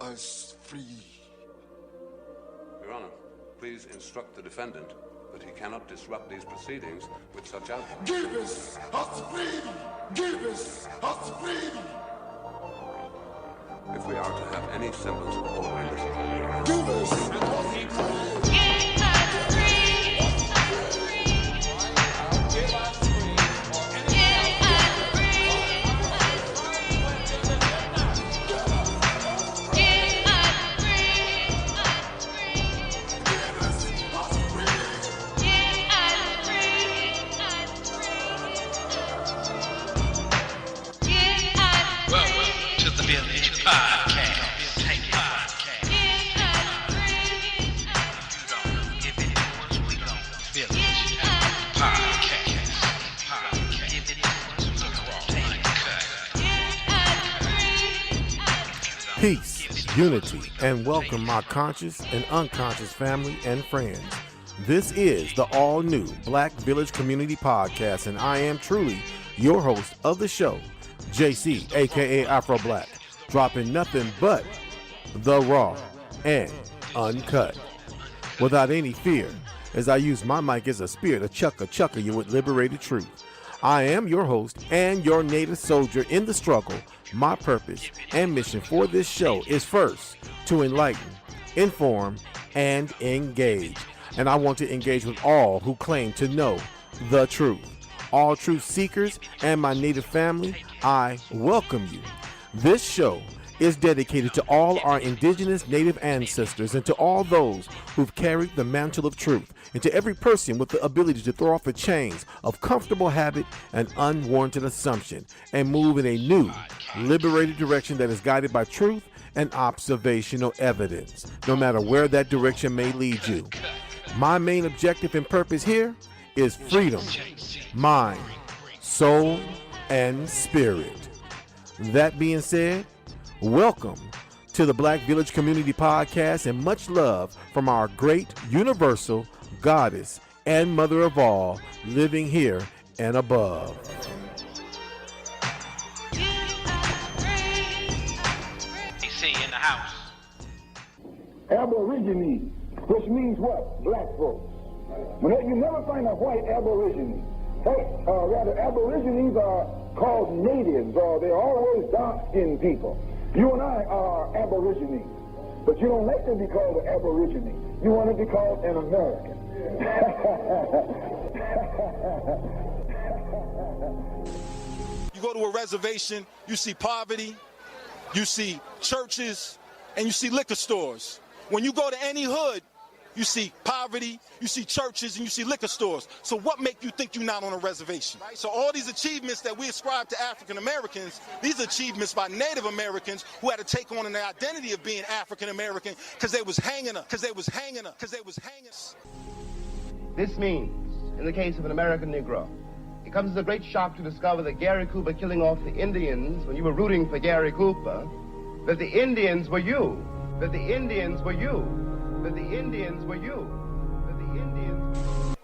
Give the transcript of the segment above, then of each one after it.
us free. Your Honor, please instruct the defendant that he cannot disrupt these proceedings with such outbursts. Give us free! Give us free! If we are to have any semblance of order in this country, Give us free! Peace, unity, and welcome my conscious and unconscious family and friends. This is the all-new Black Village Community Podcast, and I am truly your host of the show, JC, aka Afro Black, dropping nothing but the raw and uncut, without any fear, as I use my mic as a spear to chucker you with liberated truth. I am your host and your native soldier in the struggle. My purpose and mission for this show is first to enlighten, inform, and engage. And I want to engage with all who claim to know the truth. All truth seekers and my native family, I welcome you. This show is dedicated to all our indigenous native ancestors and to all those who've carried the mantle of truth, and to every person with the ability to throw off the chains of comfortable habit and unwarranted assumption and move in a new, liberated direction that is guided by truth and observational evidence, no matter where that direction may lead you. My main objective and purpose here is freedom, mind, soul, and spirit. That being said, welcome to the Black Village Community Podcast, and much love from our great universal goddess and mother of all, living here and above. AC in the house. Aborigines, which means what? Black folks. You never find a white aborigine. Rather, aborigines are called natives, or they're always dark-skinned people. You and I are aborigines, but you don't like to be called an aborigine. You want to be called an American. You go to a reservation, you see poverty, you see churches, and you see liquor stores. When you go to any hood, you see poverty, you see churches, and you see liquor stores. So what make you think you're not on a reservation? Right? So all these achievements that we ascribe to African Americans, these are achievements by Native Americans who had to take on the identity of being African American because they was hanging us. This means, in the case of an American Negro, it comes as a great shock to discover that Gary Cooper killing off the Indians when you were rooting for Gary Cooper, that the Indians were you, that the Indians were you, that the Indians were you, that the Indians...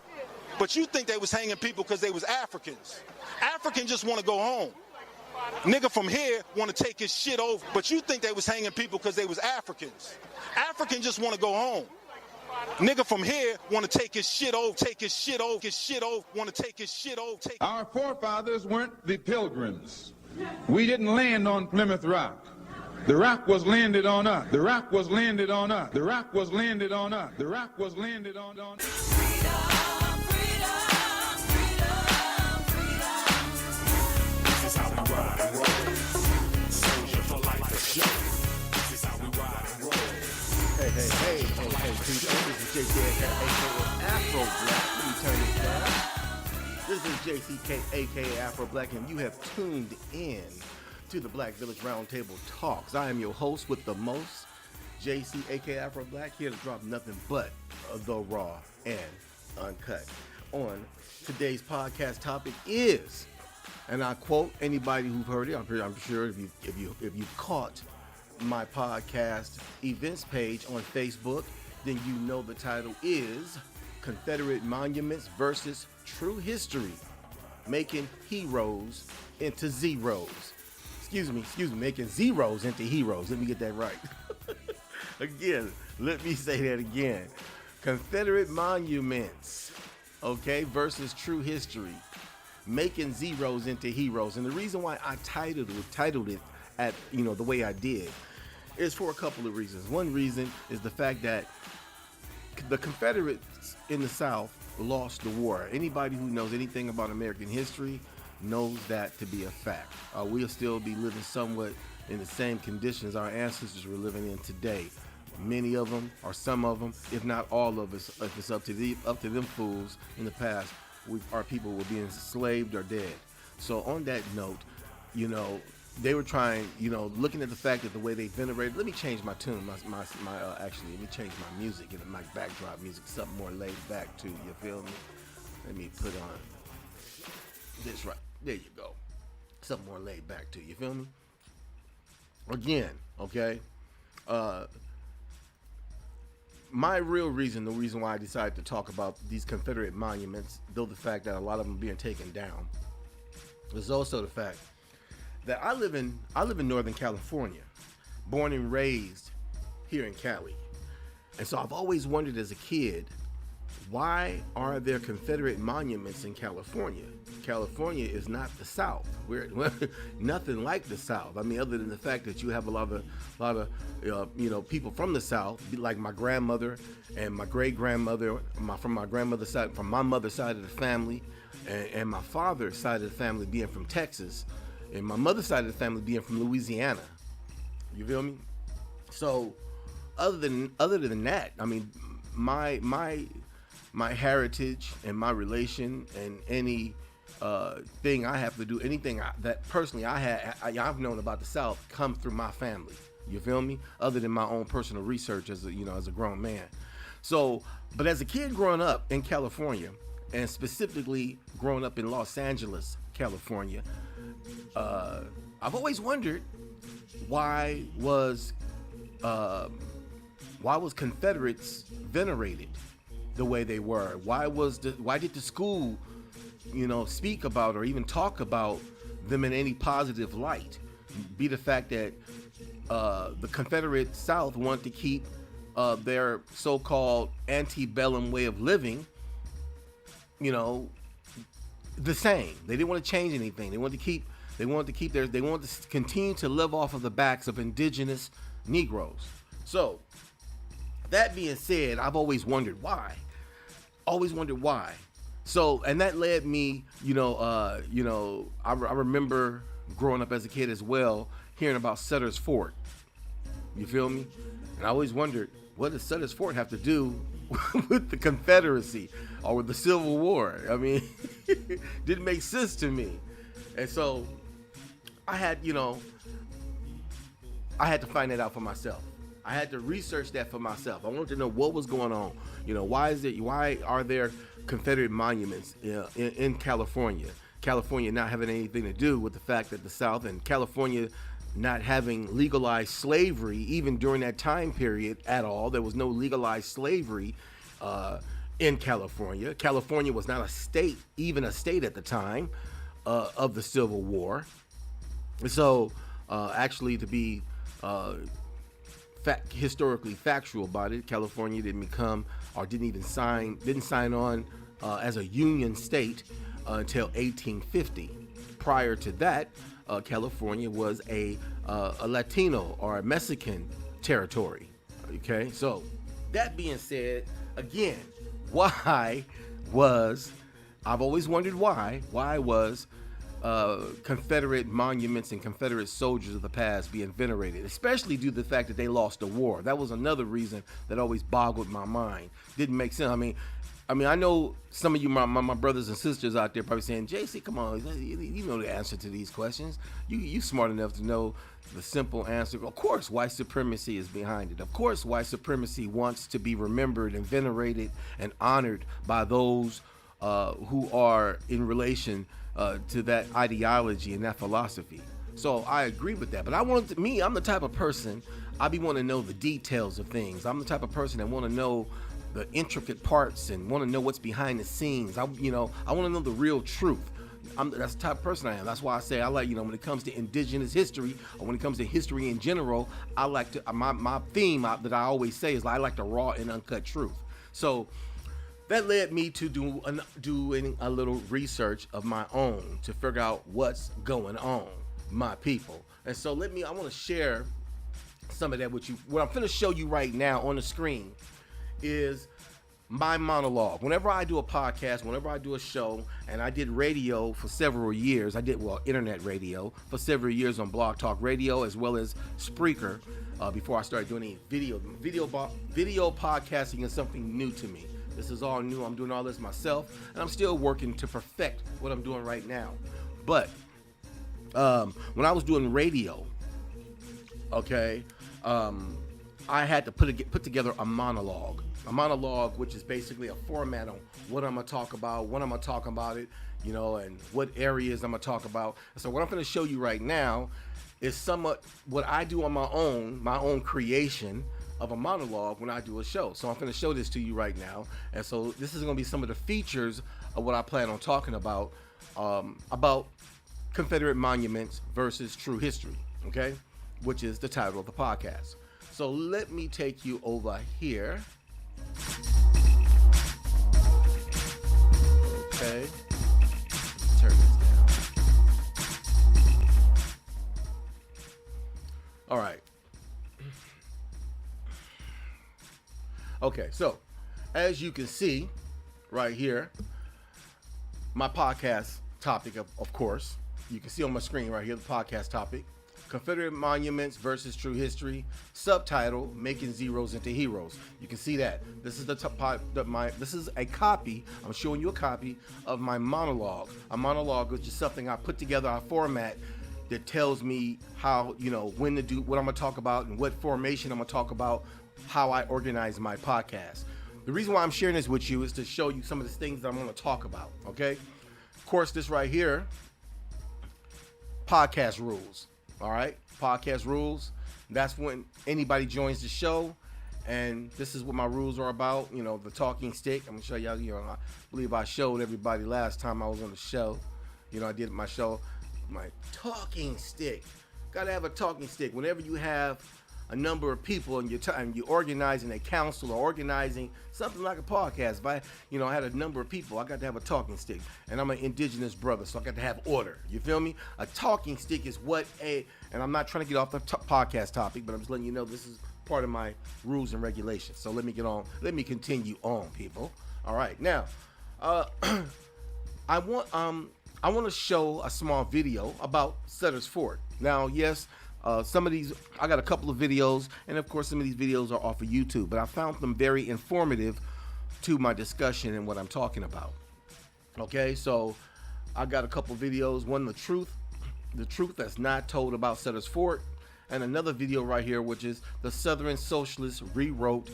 But you think they was hanging people because they was Africans. Africans just want to go home. Nigga from here want to take his shit over. But you think they was hanging people because they was Africans. Africans just want to go home. Nigga from here want to take his shit over, want to take his shit over. Our forefathers weren't the Pilgrims. We didn't land on Plymouth Rock. The rock was landed on us. The rock was landed on us. The rock was landed on us. The rock was landed on us. Freedom, freedom, freedom, freedom. This is how we ride and roll. Soldier for life for show. This is how we ride and roll. Hey, people, this is JC, aka Afro Black. Let me turn this down. This is JCK, aka Afro Black, and you have tuned in to the Black Village Roundtable Talks. I am your host with the most, JC, aka Afro Black, here to drop nothing but the raw and uncut. On today's podcast topic is, and I quote anybody who've heard it, I'm sure if you caught my podcast events page on Facebook, then you know the title is Confederate Monuments versus True History, Making Heroes into Zeros. Excuse me, making zeros into heroes. Let me get that right. Again, let me say that again. Confederate monuments, okay, versus true history, making zeros into heroes. And the reason why I titled it at, the way I did is for a couple of reasons. One reason is the fact that the Confederates in the South lost the war. Anybody who knows anything about American history knows that to be a fact. We'll still be living somewhat in the same conditions our ancestors were living in today. Many of them, or some of them, if not all of us, if it's up to them fools in the past, our people were being enslaved or dead. So on that note, they were trying, looking at the fact that the way they venerated. Let me change my tune. Actually, let me change my music and my backdrop music, something more laid back too. You feel me? Let me put on this right. There you go. Something more laid back too. You feel me? Again, okay. My real reason, the reason why I decided to talk about these Confederate monuments, though the fact that a lot of them are being taken down, is also the fact that I live in Northern California, born and raised here in Cali. And so I've always wondered as a kid, why are there Confederate monuments in California? California is not the South. We're nothing like the South. I mean, other than the fact that you have a lot of people from the South, like my grandmother and my great grandmother, from my grandmother's side, from my mother's side of the family, and my father's side of the family being from Texas, and my mother's side of the family being from Louisiana. You feel me? So other than that, I mean, my heritage and my relation and any thing I have to do, anything that personally I've known about the South comes through my family. You feel me? Other than my own personal research as a grown man. So, but as a kid growing up in California, and specifically growing up in Los Angeles, California, I've always wondered why was Confederates venerated the way they were? Why did the school, speak about or even talk about them in any positive light? Be the fact that the Confederate South wanted to keep their so-called antebellum way of living, the same. They didn't want to change anything. They wanted to continue to live off of the backs of indigenous Negroes. So, that being said, I've always wondered why. So, and that led me, I remember growing up as a kid as well, hearing about Sutter's Fort. You feel me? And I always wondered, what does Sutter's Fort have to do with the Confederacy or with the Civil War? I mean, didn't make sense to me. And so I had to find that out for myself. I had to research that for myself. I wanted to know what was going on. Why are there Confederate monuments in California? California not having anything to do with the fact that the South and California not having legalized slavery even during that time period at all. There was no legalized slavery in California. California was not a state at the time of the Civil War. So actually, to be historically factual about it, California didn't sign on as a union state until 1850. Prior to that, California was a Latino or a Mexican territory. Okay, so that being said, again, I've always wondered why was Confederate monuments and Confederate soldiers of the past being venerated, especially due to the fact that they lost the war. That was another reason that always boggled my mind. Didn't make sense. I mean, I know some of you, my brothers and sisters out there probably saying, JC, come on, you know the answer to these questions. You smart enough to know the simple answer. Of course, white supremacy is behind it. Of course, white supremacy wants to be remembered and venerated and honored by those who are in relation to that ideology and that philosophy. So I agree with that. But I'm the type of person, I be wanting to know the details of things. I'm the type of person that want to know the intricate parts and want to know what's behind the scenes. I want to know the real truth. That's the type of person I am. That's why I say I like, when it comes to indigenous history or when it comes to history in general, I like to, my theme that I always say is I like the raw and uncut truth. So that led me to doing a little research of my own to figure out what's going on, my people. And so I want to share some of that with you. What I'm going to show you right now on the screen is my monologue. Whenever I do a podcast, whenever I do a show, and I did radio for several years, internet radio for several years on Blog Talk Radio as well as Spreaker before I started doing any video podcasting is something new to me. This is all new. I'm doing all this myself, and I'm still working to perfect what I'm doing right now. But when I was doing radio, okay, I had to put together a monologue, which is basically a format on what I'm gonna talk about, when I'm gonna talk about it, and what areas I'm gonna talk about. So what I'm gonna show you right now is somewhat what I do on my own creation of a monologue when I do a show. So I'm gonna show this to you right now. And so this is gonna be some of the features of what I plan on talking about Confederate monuments versus true history, okay? Which is the title of the podcast. So let me take you over here. Okay. Turn this down. All right. Okay, so as you can see right here, my podcast topic, of course, you can see on my screen right here, the podcast topic, Confederate Monuments versus True History. Subtitle: Making Zeros into Heroes. You can see that. This is this is a copy. I'm showing you a copy of my monologue. A monologue is just something I put together, a format that tells me how, when to do what I'm gonna talk about and what formation I'm gonna talk about, how I organize my podcast. The reason why I'm sharing this with you is to show you some of the things that I'm gonna talk about, okay? Of course, this right here, podcast rules, all right? Podcast rules. That's when anybody joins the show, and this is what my rules are about, the talking stick. I'm gonna show y'all, I believe I showed everybody last time I was on the show. I did my show. My talking stick. Gotta have a talking stick. Whenever you have a number of people and you're organizing a council or organizing something like a podcast. If I had a number of people, I got to have a talking stick. And I'm an indigenous brother, so I got to have order. You feel me? A talking stick is and I'm not trying to get off the podcast topic, but I'm just letting you know this is part of my rules and regulations. So let me get on. Let me continue on, people. All right. Now, I want to show a small video about Sutter's Fort. Now, yes, some of these, I got a couple of videos, and of course some of these videos are off of YouTube, but I found them very informative to my discussion and what I'm talking about. Okay, so I got a couple of videos. One, the truth that's not told about Sutter's Fort, and another video right here, which is the Southern Socialists rewrote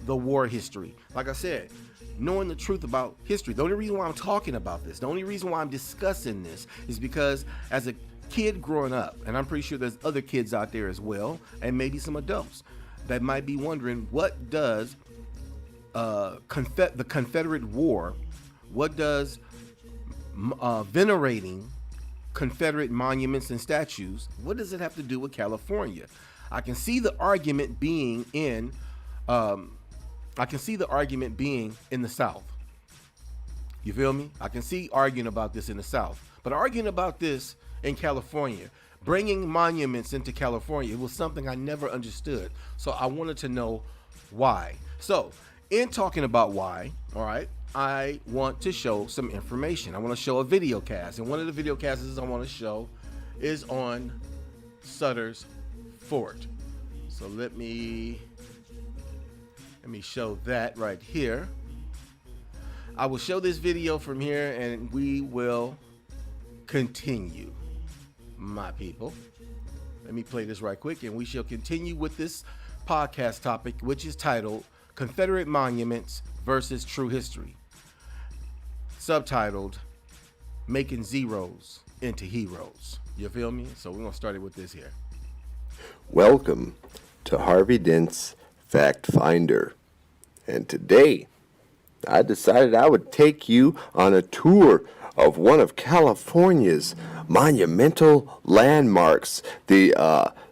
the war history. Like I said, knowing the truth about history. The only reason why I'm talking about this, the only reason why I'm discussing this is because as a kid growing up, and I'm pretty sure there's other kids out there as well, and maybe some adults that might be wondering, what does the Confederate War, what does venerating Confederate monuments and statues, what does it have to do with California? I can see the argument being in the South. You feel me? I can see arguing about this in the South, but arguing about this in California, bringing monuments into California, it was something I never understood. So I wanted to know why. So in talking about why, all right, I want to show some information. I want to show a video cast, and one of the video casts I want to show is on Sutter's Fort. So let me show that right here. I will show this video from here, and we will continue, my people. Let me play this right quick, and we shall continue with this podcast topic, which is titled Confederate Monuments versus True History. Subtitled, Making Zeros into Heroes. You feel me? So we're going to start it with this here. Welcome to Harvey Dent's Fact Finder. And today, I decided I would take you on a tour of one of California's monumental landmarks, the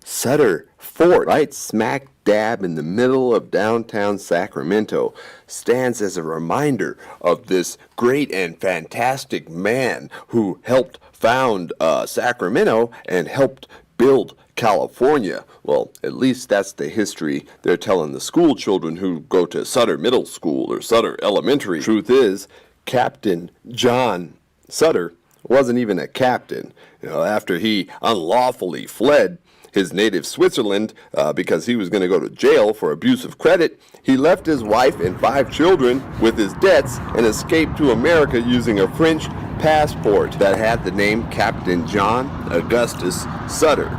Sutter Fort, right smack dab in the middle of downtown Sacramento, stands as a reminder of this great and fantastic man who helped found Sacramento and helped build California. Well, at least that's the history they're telling the school children who go to Sutter Middle School or Sutter Elementary. Truth is, Captain John Sutter wasn't even a captain. After he unlawfully fled his native Switzerland because he was going to go to jail for abuse of credit, he left his wife and 5 children with his debts and escaped to America using a French passport that had the name Captain John Augustus Sutter.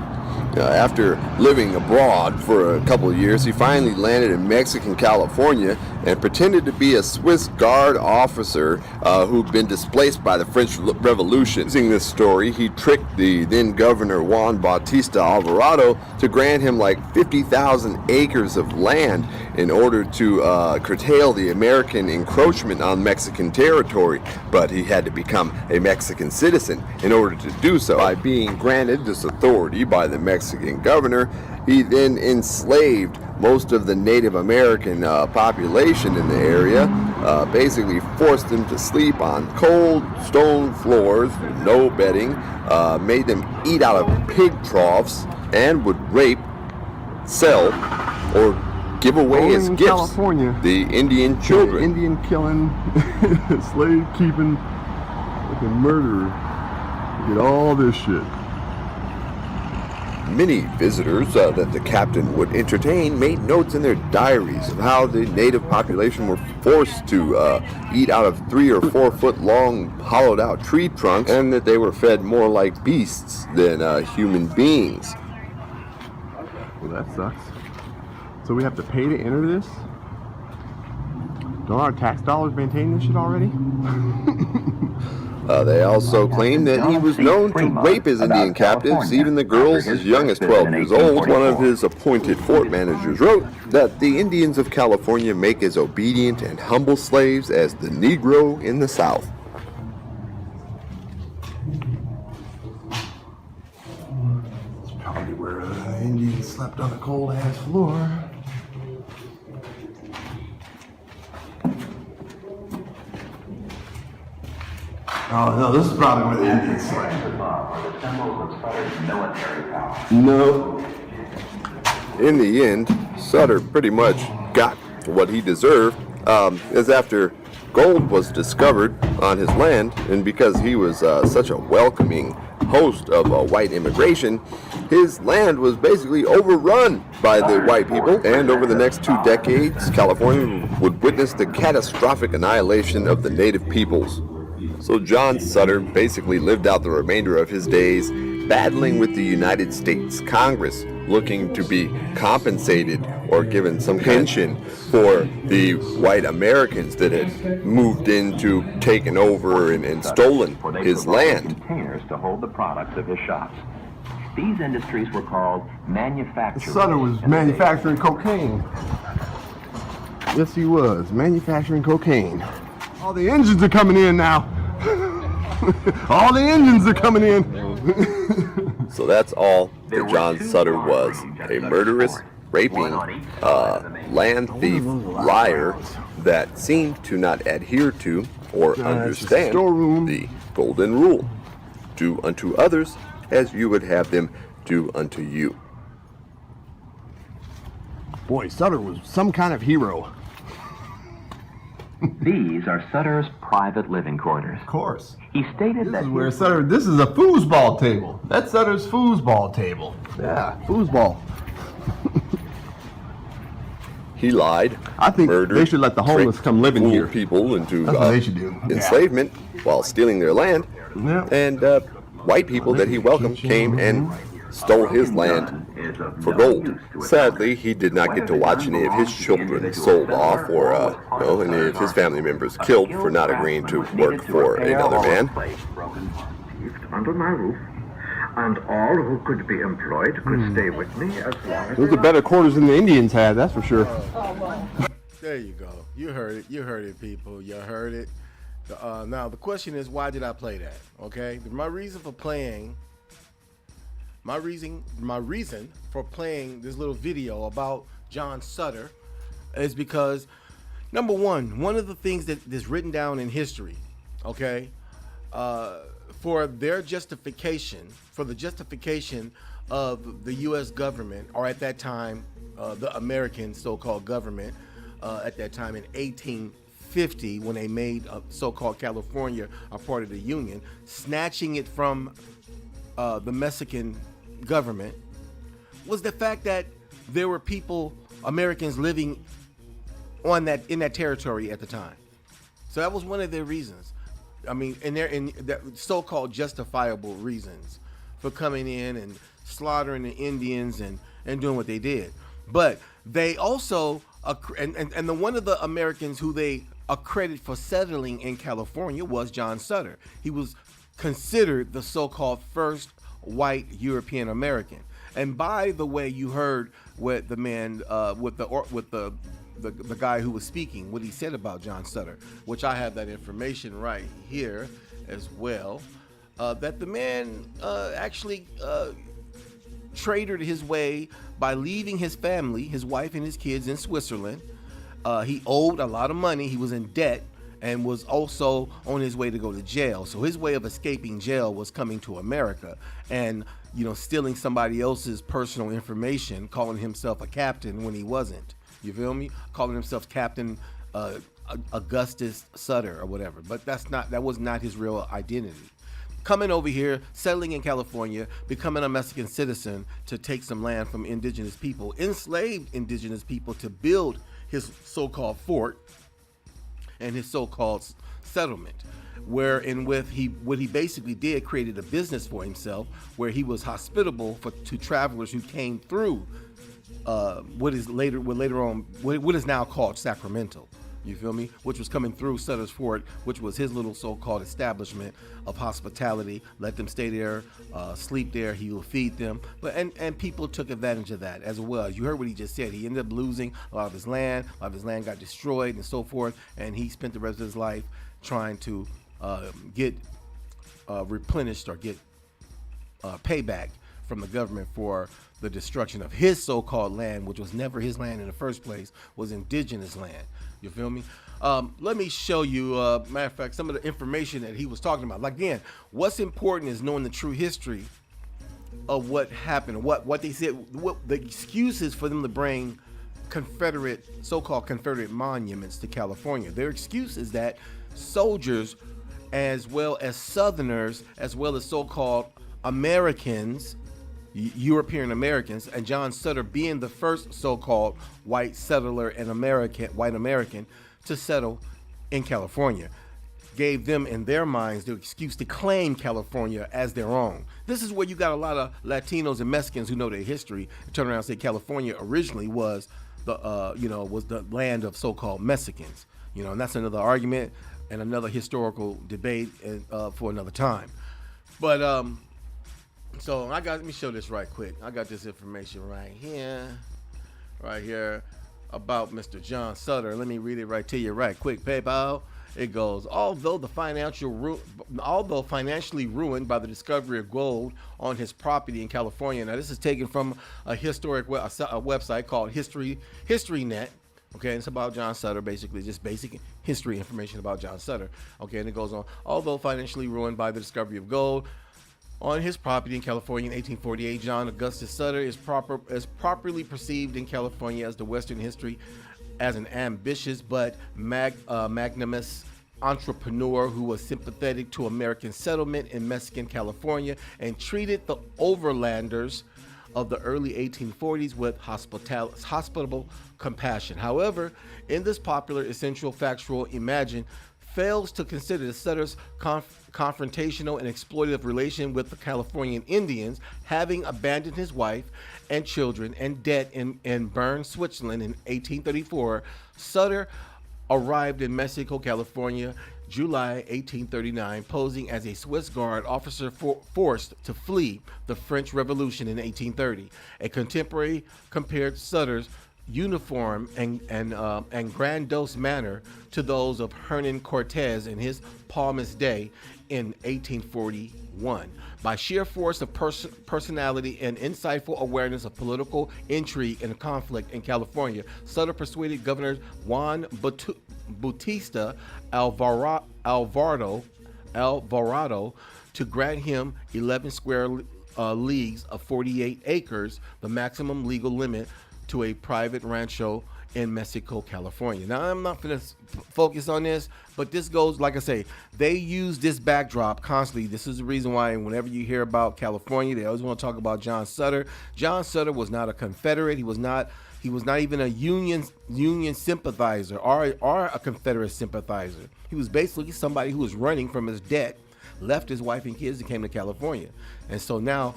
After living abroad for a couple of years, he finally landed in Mexican California and pretended to be a Swiss Guard officer who'd been displaced by the French Revolution. Using this story, he tricked the then Governor Juan Bautista Alvarado to grant him like 50,000 acres of land in order to curtail the American encroachment on Mexican territory. But he had to become a Mexican citizen in order to do so. By being granted this authority by the Mexican governor, he then enslaved most of the Native American population in the area, basically forced them to sleep on cold stone floors with no bedding, made them eat out of pig troughs, and would rape, sell, or give away as gifts California, the Indian children. Indian killing, slave keeping, fucking murderer. Get all this shit. Many visitors that the captain would entertain made notes in their diaries of how the native population were forced to eat out of 3 or 4 foot long hollowed out tree trunks, and that they were fed more like beasts than human beings. Well, that sucks. So we have to pay to enter this? Don't our tax dollars maintain this shit already? They also claim that he was known to rape his Indian captives, even the girls as young as 12 years old. One of his appointed fort managers wrote that the Indians of California make as obedient and humble slaves as the Negro in the South. It's probably where Indians slept on a cold ass floor. Oh no, this is probably where the Indians slept. No. In the end, Sutter pretty much got what he deserved, as after gold was discovered on his land, and because he was such a welcoming host of white immigration, his land was basically overrun by the white people, and over the next 2 decades, California would witness the catastrophic annihilation of the native peoples. So John Sutter basically lived out the remainder of his days battling with the United States Congress, looking to be compensated or given some pension for the white Americans that had moved into, taken over, and stolen his land. Containers to hold the products of his shops. These industries were called manufacturers. Sutter was manufacturing cocaine. Yes, he was manufacturing cocaine. All the engines are coming in now. All the engines are coming in. So that's all that John Sutter was. A murderous, raping, land thief, liar that seemed to not adhere to or understand the golden rule. Do unto others as you would have them do unto you. Boy, Sutter was some kind of hero. These are Sutter's private living quarters. Of course. He stated This that is where Sutter, this is a foosball table. That's Sutter's foosball table. Yeah, foosball. He lied, I think murdered, they should let the homeless tricked, come live in fooled here. people into That's what they should do. enslavement while stealing their land. Yeah. And white people that he welcomed came and stole his land for gold. Sadly, he did not get to watch any of his children sold off or any of his family members killed for not agreeing to work for another man. Under my roof, and all who could be employed could stay with me as long as Those are better quarters than the Indians had, that's for sure. There you go. You heard it. You heard it, people. You heard it. Now, the question is, why did I play that? Okay? My reason for playing this little video about John Sutter is because, number one of the things that is written down in history, okay, for the justification of the U.S. government, or at that time, the American so-called government, at that time in 1850, when they made so-called California a part of the Union, snatching it from the Mexican government, was the fact that there were Americans living in that territory at the time. So that was one of their reasons. I mean, in that so-called justifiable reasons for coming in and slaughtering the Indians and doing what they did. But they also, one of the Americans who they accredit for settling in California was John Sutter. He was considered the so-called first white European American. And by the way, you heard what the man, with the guy who was speaking, what he said about John Sutter, which I have that information right here as well, that the man actually traded his way by leaving his family, his wife and his kids in Switzerland. He owed a lot of money. He was in debt and was also on his way to go to jail. So his way of escaping jail was coming to America and, stealing somebody else's personal information, calling himself a captain when he wasn't. You feel me? Calling himself Captain Augustus Sutter or whatever. But that was not his real identity. coming over here, settling in California, becoming a Mexican citizen to take some land from indigenous people, enslaved indigenous people to build his so-called fort and his so-called settlement, wherein what he basically did, created a business for himself where he was hospitable to travelers who came through what is now called Sacramento. You feel me? Which was coming through Sutter's Fort, which was his little so-called establishment of hospitality. Let them stay there, sleep there. He will feed them. And people took advantage of that as well. You heard what he just said. He ended up losing a lot of his land. A lot of his land got destroyed and so forth. And he spent the rest of his life trying to get replenished or get payback from the government for the destruction of his so-called land, which was never his land in the first place, was indigenous land. You feel me? Let me show you, matter of fact, some of the information that he was talking about. Like, again, what's important is knowing the true history of what happened, what they said, what the excuses for them to bring so-called Confederate monuments to California. Their excuse is that soldiers, as well as Southerners, as well as so-called Americans, European Americans, and John Sutter being the first so-called white settler and white American to settle in California, gave them in their minds the excuse to claim California as their own. This is where you got a lot of Latinos and Mexicans who know their history and turn around and say California originally was the land of so-called Mexicans. And that's another argument and another historical debate for another time. But so let me show this right quick. I got this information right here about Mr. John Sutter. Let me read it right to you right quick, PayPal. It goes, although financially ruined by the discovery of gold on his property in California. Now, this is taken from a historic website called HistoryNet. Okay, it's about John Sutter, basically, just basic history information about John Sutter. Okay, and it goes on, although financially ruined by the discovery of gold on his property in California in 1848, John Augustus Sutter is properly perceived in California as the Western history as an ambitious but magnanimous entrepreneur who was sympathetic to American settlement in Mexican California and treated the overlanders of the early 1840s with hospitable compassion. However, in this popular, essential, factual imagine fails to consider the Sutter's confrontational and exploitative relation with the Californian Indians, having abandoned his wife and children and debt in Bern, Switzerland in 1834. Sutter arrived in Mexico, California, July 1839, posing as a Swiss Guard officer forced to flee the French Revolution in 1830. A contemporary compared Sutter's uniform and grandiose manner to those of Hernan Cortez in his Palmas Day in 1841. By sheer force of personality and insightful awareness of political intrigue and conflict in California, Sutter persuaded Governor Juan Bautista Alvarado to grant him 11 square leagues of 48 acres, the maximum legal limit to a private rancho in Mexico, California. Now, I'm not going to focus on this, but this goes, like I say, they use this backdrop constantly. This is the reason why whenever you hear about California, they always want to talk about John Sutter. John Sutter was not a Confederate. He was not even a Union sympathizer or a Confederate sympathizer. He was basically somebody who was running from his debt, left his wife and kids, and came to California. And so now,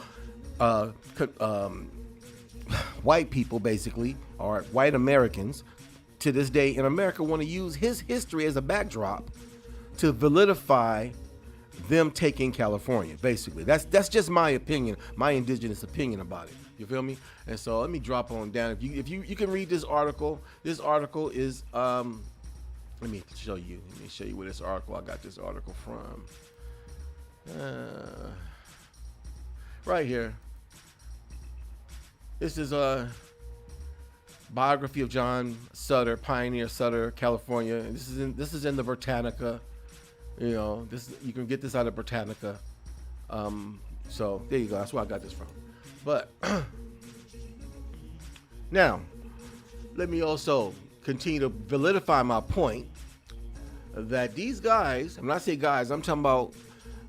white people, basically, or white Americans to this day in America, want to use his history as a backdrop to validify them taking California. Basically, that's just my opinion, my indigenous opinion about it. You feel me? And so let me drop on down. If you can read this article. This article is let me show you where this article. I got this article from right here. This is a biography of John Sutter, Pioneer Sutter, California. And this is in the Britannica. You can get this out of Britannica. So there you go. That's where I got this from. But now, let me also continue to validify my point that these guys, and when I say guys, I'm talking about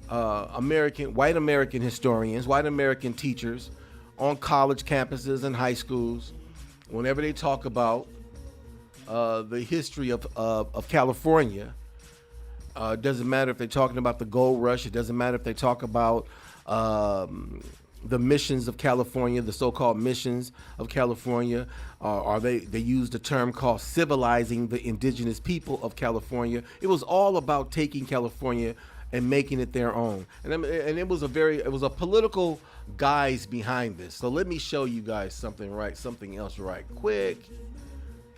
white American historians, white American teachers on college campuses and high schools, whenever they talk about the history of California, it doesn't matter if they're talking about the gold rush. It doesn't matter if they talk about the missions of California, the so-called missions of California, or they used a term called civilizing the indigenous people of California. It was all about taking California and making it their own. And it was a political guise behind this. So let me show you guys something else right quick.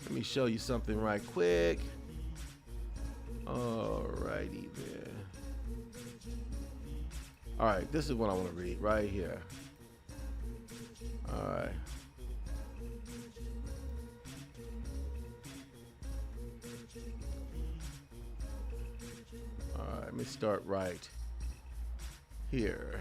Let me show you something right quick. Alrighty there. All right, this is what I want to read right here. All right. All right, let me start right here.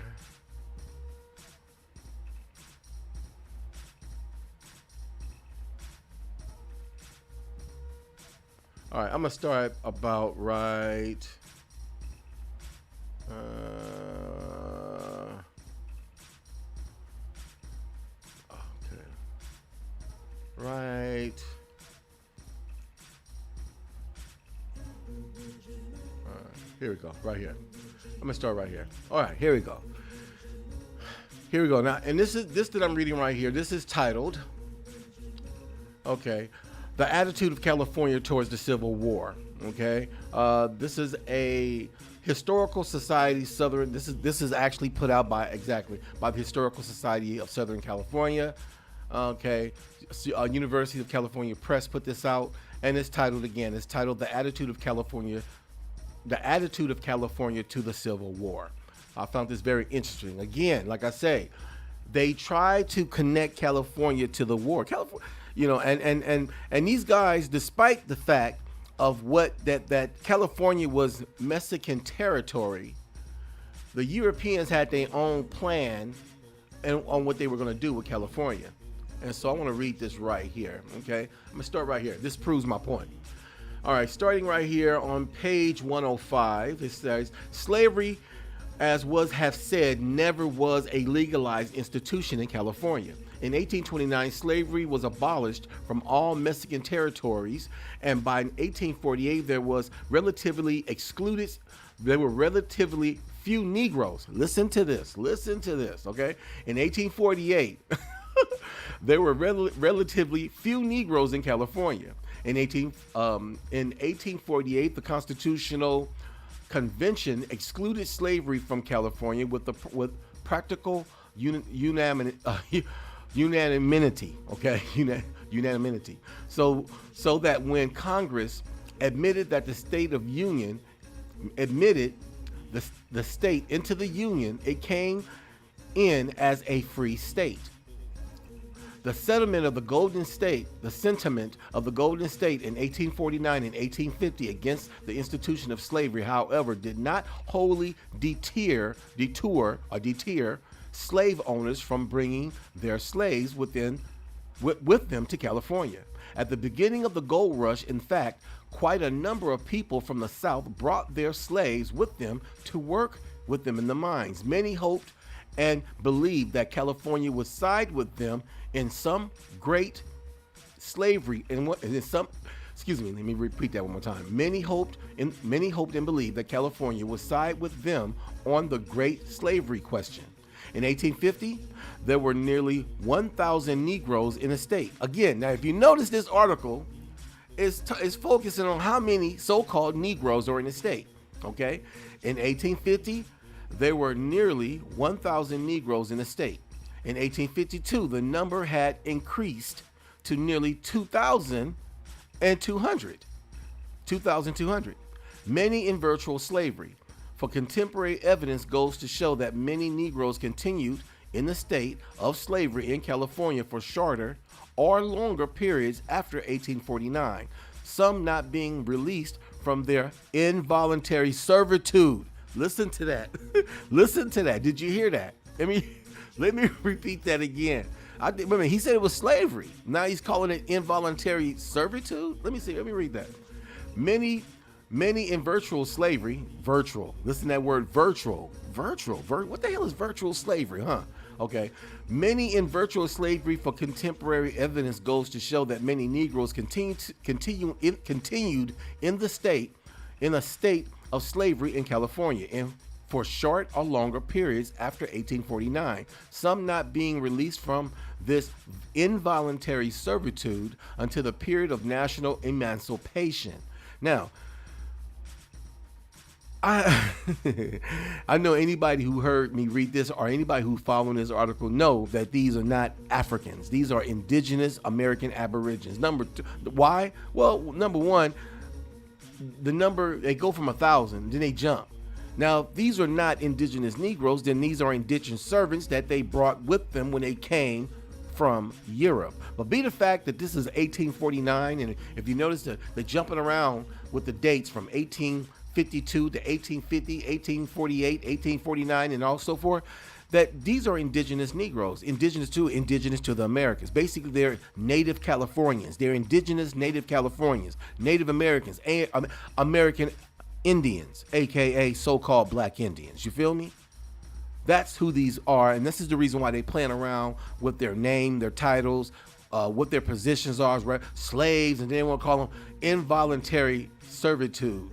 All right, I'm gonna start about right. Okay. Right. Here we go. Right here. I'm gonna start right here. All right. Here we go. Here we go. Now, and this that I'm reading right here. This is titled. Okay. The Attitude of California Towards the Civil War. Okay, this is a historical society Southern. This is actually put out by the Historical Society of Southern California. Okay, University of California Press put this out, and it's titled The Attitude of California to the Civil War. I found this very interesting. Again, like I say, they try to connect California to the war. California. You know, and these guys, despite the fact of that California was Mexican territory, the Europeans had their own plan on what they were going to do with California. And so I want to read this right here. Okay, I'm going to start right here. This proves my point. All right, starting right here on page 105, it says, slavery, as have said, never was a legalized institution in California. In 1829, slavery was abolished from all Mexican territories, and by 1848, there were relatively few Negroes. Listen to this, okay? In 1848, there were relatively few Negroes in California. In 1848, the Constitutional Convention excluded slavery from California with practical unanimity, okay, unanimity. So that when Congress admitted that the state of union admitted the state into the union, it came in as a free state. The sentiment of the Golden State in 1849 and 1850 against the institution of slavery, however, did not wholly deter slave owners from bringing their slaves with them to California. At the beginning of the gold rush, in fact, quite a number of people from the South brought their slaves with them to work with them in the mines. Many hoped and believed that California would side with them in some great slavery. Let me repeat that one more time. Many hoped and believed that California would side with them on the great slavery question. In 1850, there were nearly 1,000 Negroes in the state. Again, now if you notice, this article is focusing on how many so-called Negroes are in the state. Okay, in 1850, there were nearly 1,000 Negroes in the state. In 1852, the number had increased to nearly 2,200. Many in virtual slavery. For contemporary evidence goes to show that many Negroes continued in the state of slavery in California for shorter or longer periods after 1849, some not being released from their involuntary servitude. Listen to that. Listen to that. Did you hear that? Let me repeat that again. He said it was slavery. Now he's calling it involuntary servitude. Let me read that. Many Many in virtual slavery, listen to that word virtual, what the hell is virtual slavery, huh? Okay, many in virtual slavery for contemporary evidence goes to show that many Negroes continued in a state of slavery in California and for short or longer periods after 1849, some not being released from this involuntary servitude until the period of national emancipation. Now, I know anybody who heard me read this or anybody who followed this article know that these are not Africans. These are indigenous American Aborigines. Number two, why? Well, number one, the number, they go from 1,000, then they jump. Now, these are not indigenous Negroes, then these are indigenous servants that they brought with them when they came from Europe. But be the fact that this is 1849, and if you notice the jumping around with the dates from 1852 to 1850, 1848, 1849, and all so forth, that these are indigenous Negroes, indigenous to the Americas. Basically, they're native Californians. They're indigenous native Californians, Native Americans, American Indians, aka so-called black Indians. You feel me? That's who these are, and this is the reason why they playing around with their name, their titles, what their positions are, right? Slaves, and they want to call them involuntary servitude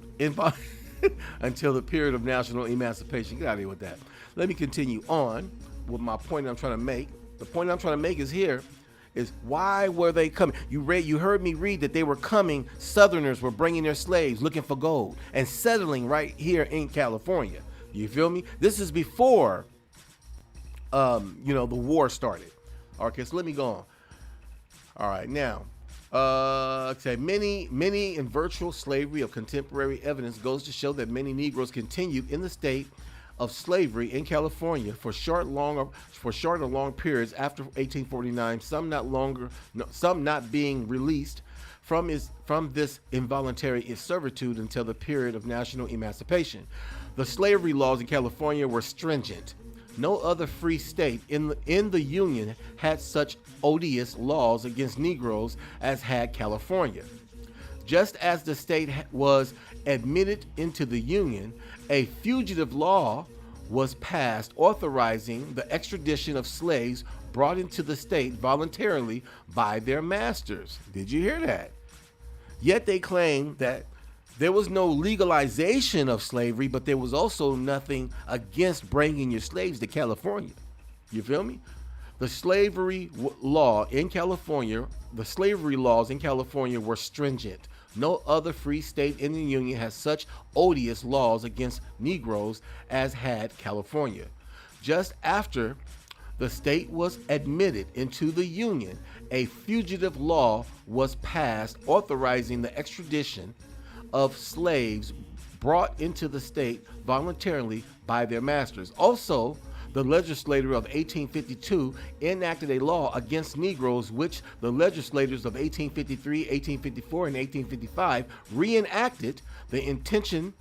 until the period of national emancipation. Get out of here with that. Let me continue on with my point I'm trying to make. The point I'm trying to make is why were they coming? You heard me read that they were coming. Southerners were bringing their slaves looking for gold and settling right here in California. You feel me? This is before, the war started. Okay, so let me go on. All right, now, many in virtual slavery of contemporary evidence goes to show that many Negroes continued in the state of slavery in California for short or long periods after 1849. Some not being released from this involuntary servitude until the period of national emancipation. The slavery laws in California were stringent. No other free state in the Union had such odious laws against Negroes as had California. Just as the state was admitted into the Union, a fugitive law was passed authorizing the extradition of slaves brought into the state voluntarily by their masters. Did you hear that? Yet they claim that there was no legalization of slavery, but there was also nothing against bringing your slaves to California. You feel me? The slavery laws in California were stringent. No other free state in the Union has such odious laws against Negroes as had California. Just after the state was admitted into the Union, a fugitive law was passed authorizing the extradition of slaves brought into the state voluntarily by their masters. Also, the legislature of 1852 enacted a law against Negroes, which the legislators of 1853, 1854, and 1855 reenacted, the intention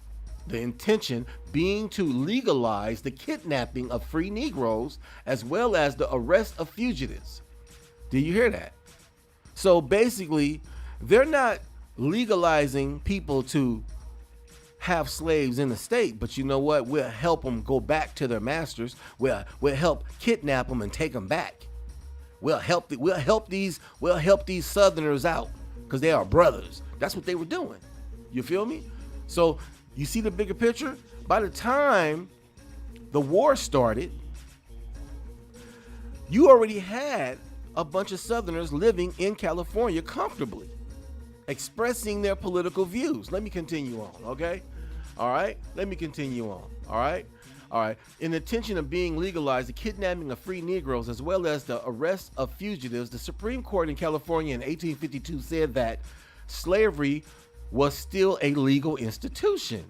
being to legalize the kidnapping of free Negroes as well as the arrest of fugitives. Do you hear that? So basically, they're not legalizing people to have slaves in the state, but you know what? We'll help them go back to their masters. We'll help kidnap them and take them back. We'll help these Southerners out because they are brothers. That's what they were doing. You feel me? So you see the bigger picture? By the time the war started, you already had a bunch of Southerners living in California comfortably, expressing their political views. Let me continue on, okay? All right? Let me continue on, all right? All right. In the intention of being legalized, the kidnapping of free Negroes as well as the arrest of fugitives, the Supreme Court in California in 1852 said that slavery was still a legal institution.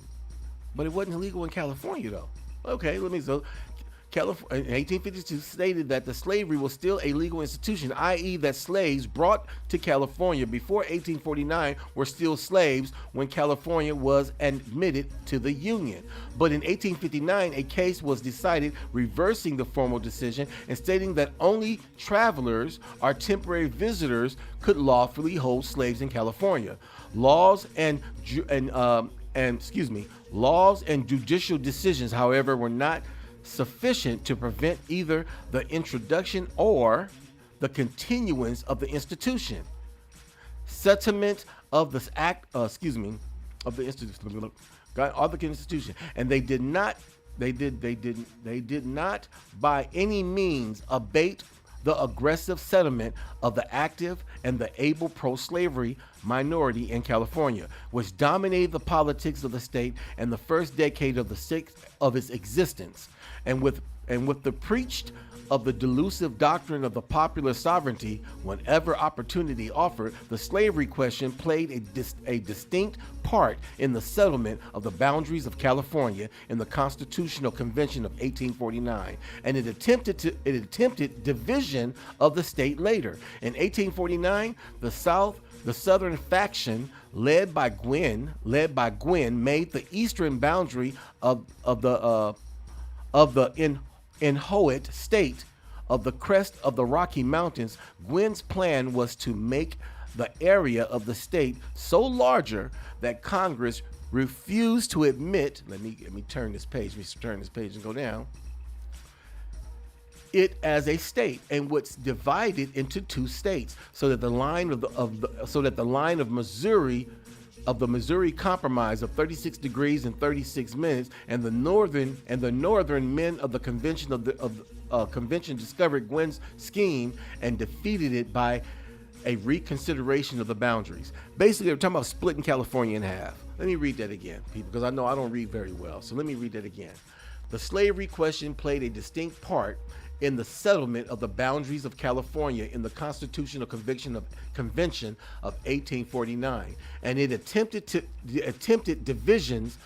But it wasn't illegal in California, though. Okay, California in 1852 stated that the slavery was still a legal institution, i.e. that slaves brought to California before 1849 were still slaves when California was admitted to the Union. But in 1859, a case was decided reversing the formal decision and stating that only travelers or temporary visitors could lawfully hold slaves in California. Laws and laws and judicial decisions, however, were not sufficient to prevent either the introduction or the continuance of the institution. Settlement of this act, of the institution, of the institution, and they did not by any means abate the aggressive settlement of the active and the able pro-slavery minority in California, which dominated the politics of the state in the first decade of its existence, and with the preached of the delusive doctrine of the popular sovereignty, whenever opportunity offered, the slavery question played a distinct part in the settlement of the boundaries of California in the Constitutional Convention of 1849, and it attempted division of the state later. In 1849, the Southern faction, led by Gwin, made the eastern boundary of the Inhoit state of the crest of the Rocky Mountains. Gwin's plan was to make the area of the state so larger that Congress refused to admit, let me turn this page and go down, it as a state, and was divided into two states, so that the line of Missouri, of the Missouri Compromise of 36 degrees and 36 minutes, and the northern men of the convention discovered Gwin's scheme and defeated it by a reconsideration of the boundaries. Basically, they're talking about splitting California in half. Let me read that again, people, because I know I don't read very well. So let me read that again. The slavery question played a distinct part in the settlement of the boundaries of California in the Constitutional Convention of 1849, and it attempted divisions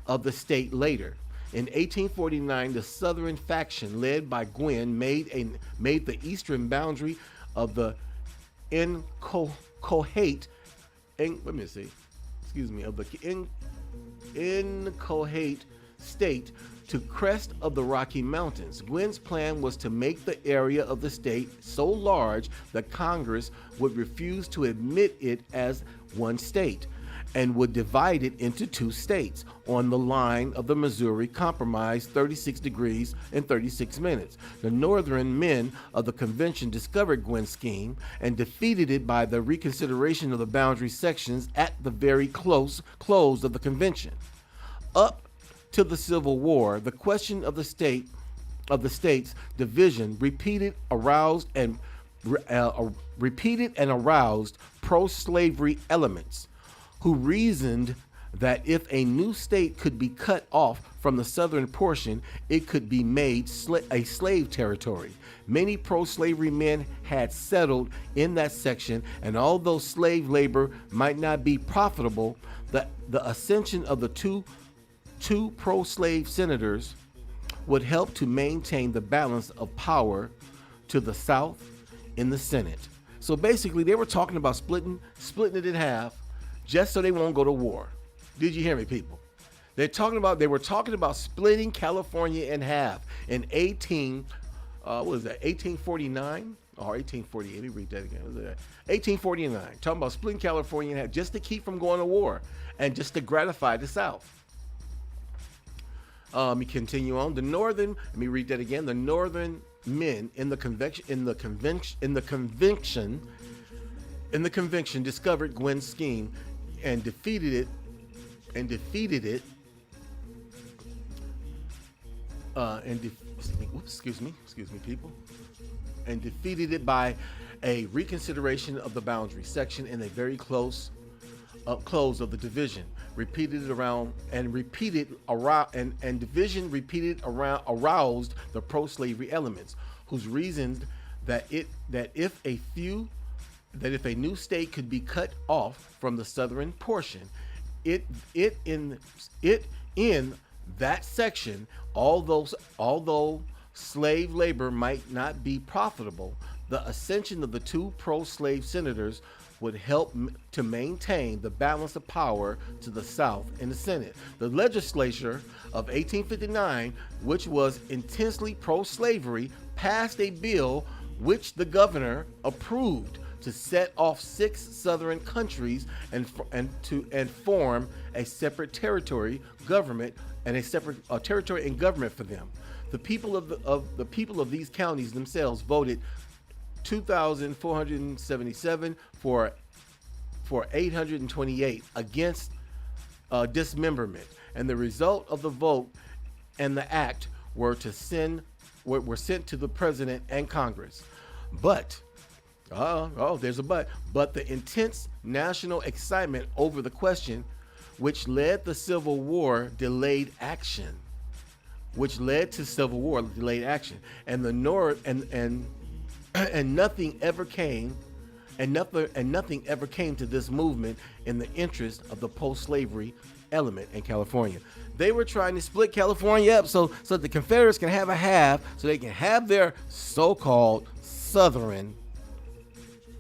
of the state later. In 1849, the Southern faction, led by Gwin, made the eastern boundary of the Incohate state to crest of the Rocky Mountains. Gwin's plan was to make the area of the state so large that Congress would refuse to admit it as one state, and would divide it into two states on the line of the Missouri Compromise, 36 degrees and 36 minutes. The northern men of the convention discovered Gwin's scheme and defeated it by the reconsideration of the boundary sections at the very close of the convention. Up to the Civil War, the question of the state's division repeated and aroused pro-slavery elements, who reasoned that if a new state could be cut off from the southern portion, it could be made a slave territory. Many pro-slavery men had settled in that section, and although slave labor might not be profitable, the ascension of the two pro-slave senators would help to maintain the balance of power to the South in the Senate. So basically, they were talking about splitting it in half, just so they won't go to war. Did you hear me, people? They were talking about splitting California in half in 1849 or 1848? Let me read that again. 1849. Talking about splitting California in half just to keep from going to war and just to gratify the South. Let me continue on. Let me read that again. The northern men in the convention discovered Gwin's scheme and defeated it by a reconsideration of the boundary section in a very close of the division. Aroused the pro-slavery elements, whose reasoned that if a new state could be cut off from the southern portion, it in that section, although slave labor might not be profitable, the ascension of the two pro-slave senators would help to maintain the balance of power to the South in the Senate. The legislature of 1859, which was intensely pro-slavery, passed a bill which the governor approved to set off 6 southern countries and form a separate territory government and a separate territory and government for them. The people of these counties themselves voted 2,477 for 828 against dismemberment, and the result of the vote and the act were sent to the president and Congress. But there's a but. But the intense national excitement over the question, which led to Civil War, delayed action. And the North and nothing ever came. And nothing ever came to this movement in the interest of the post-slavery element in California. They were trying to split California up so the Confederates can have a half, so they can have their so-called Southern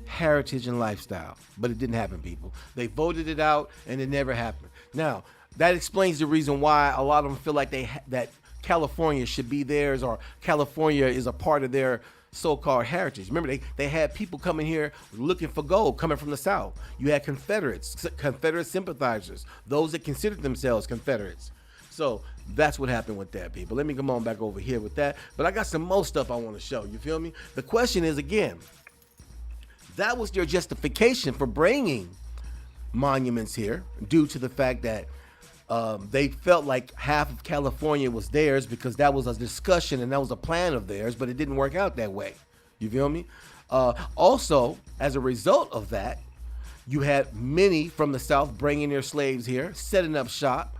heritage and lifestyle. But it didn't happen, people. They voted it out, and it never happened. Now, that explains the reason why a lot of them feel like that California should be theirs, or California is a part of their so-called heritage. Remember, they had people coming here looking for gold coming from the South. You had Confederate sympathizers, those that considered themselves Confederates. So that's what happened with that, people. Let me come on back over here with that. But I got some more stuff I want to show. You feel me? The question is, again, that was their justification for bringing monuments here, due to the fact that they felt like half of California was theirs, because that was a discussion and that was a plan of theirs, but it didn't work out that way. You feel me? Also, as a result of that, you had many from the South bringing their slaves here, setting up shop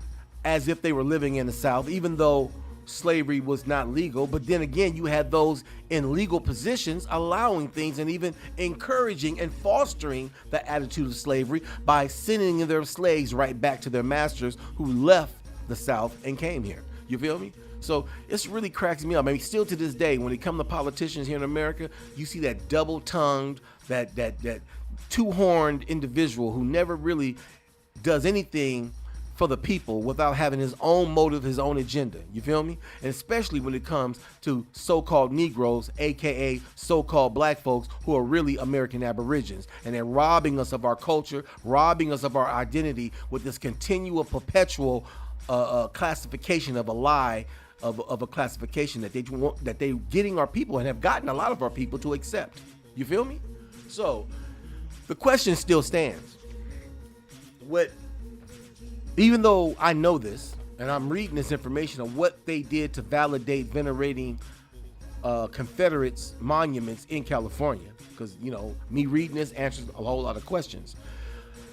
as if they were living in the South, even though slavery was not legal. But then again, you had those in legal positions allowing things and even encouraging and fostering the attitude of slavery by sending their slaves right back to their masters who left the South and came here. You feel me? So it's really cracks me up. I mean, still to this day, when it comes to politicians here in America, you see that double-tongued, that two-horned individual who never really does anything for the people without having his own motive, his own agenda. You feel me? And especially when it comes to so-called Negroes, aka so-called black folks, who are really American Aborigines, and they're robbing us of our culture, robbing us of our identity with this continual, perpetual classification of a lie, of a classification that they're getting our people and have gotten a lot of our people to accept. You feel me? So the question still stands. Even though I know this, and I'm reading this information on what they did to validate venerating Confederates monuments in California, because, you know, me reading this answers a whole lot of questions.